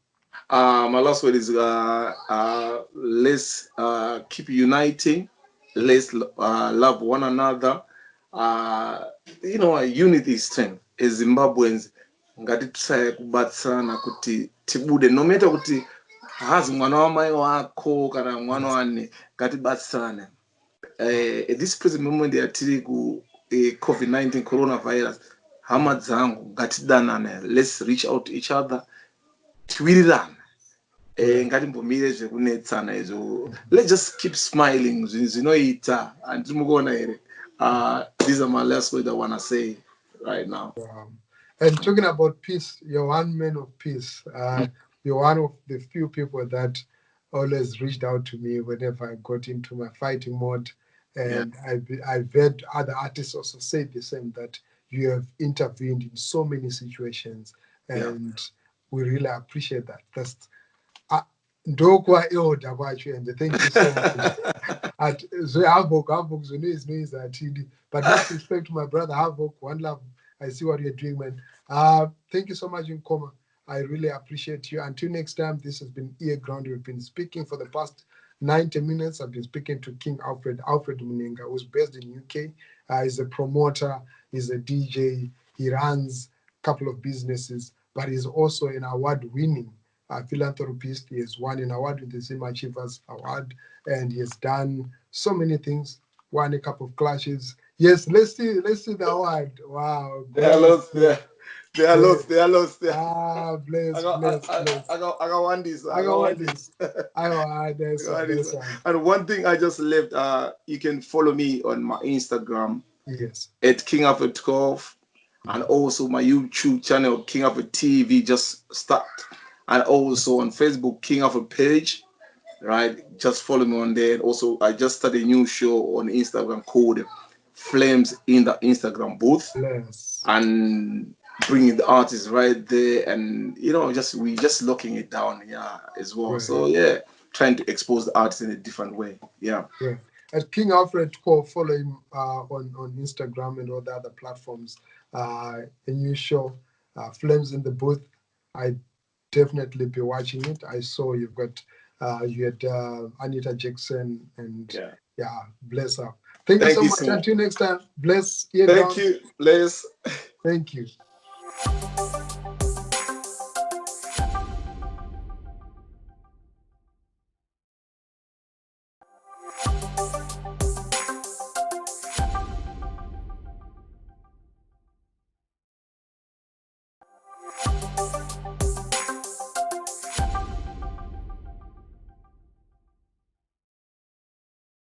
My last word is let's keep uniting. Let's love one another. Unity is strength. As Zimbabweans, ngatitsaye kubatsana kuti tibude, no matter kuti hazi mwana wa mai wako kana mwana wane, ngatibatsane. At this present moment tiri ku COVID-19 coronavirus, hama dzangu ngatidanane. Let's reach out to each other. Twirirane. Ngatimbomire zvekunetsana izvo. Let's just keep smiling. Zvinoita andimugona here. These are my last words I want to say right now. Wow. And talking about peace, you're one man of peace. You're one of the few people that always reached out to me whenever I got into my fighting mode. And I've heard other artists also say the same, that you have intervened in so many situations. And we really appreciate that. That's ndokwa elder kwacho, and thank you so much. But much respect to my brother Havok, one love. I see what you're doing, man. Thank you so much, Nkoma. I really appreciate you. Until next time, this has been Earground. We've been speaking for the past 90 minutes. I've been speaking to King Alfred Munhenga, who's based in UK. He's a promoter, he's a DJ, he runs a couple of businesses, but he's also an award-winning philanthropist. He has won an award with the Zima Achievers Award, and he has done so many things. Won a couple of clashes. Yes, let's see the award. Wow. They are lost. They are lost. Bless. I got one this. This one. And one thing I just left. You can follow me on my Instagram. Yes. At King Alfred 12, and also my YouTube channel King Alfred TV just start, and also on Facebook King Alfred page. Right, just follow me on there. Also, I just started a new show on Instagram called Flames in the Instagram booth. Yes. And bringing the artists right there, and we just locking it down, as well. Right. So trying to expose the artists in a different way. Yeah. At King Alfred, follow him on Instagram and all the other platforms. A new show, Flames in the Booth. I definitely be watching it. I saw you've got you had Anita Jackson, and bless her. Thank you so much. Until next time, bless. Thank you, bless. Thank you.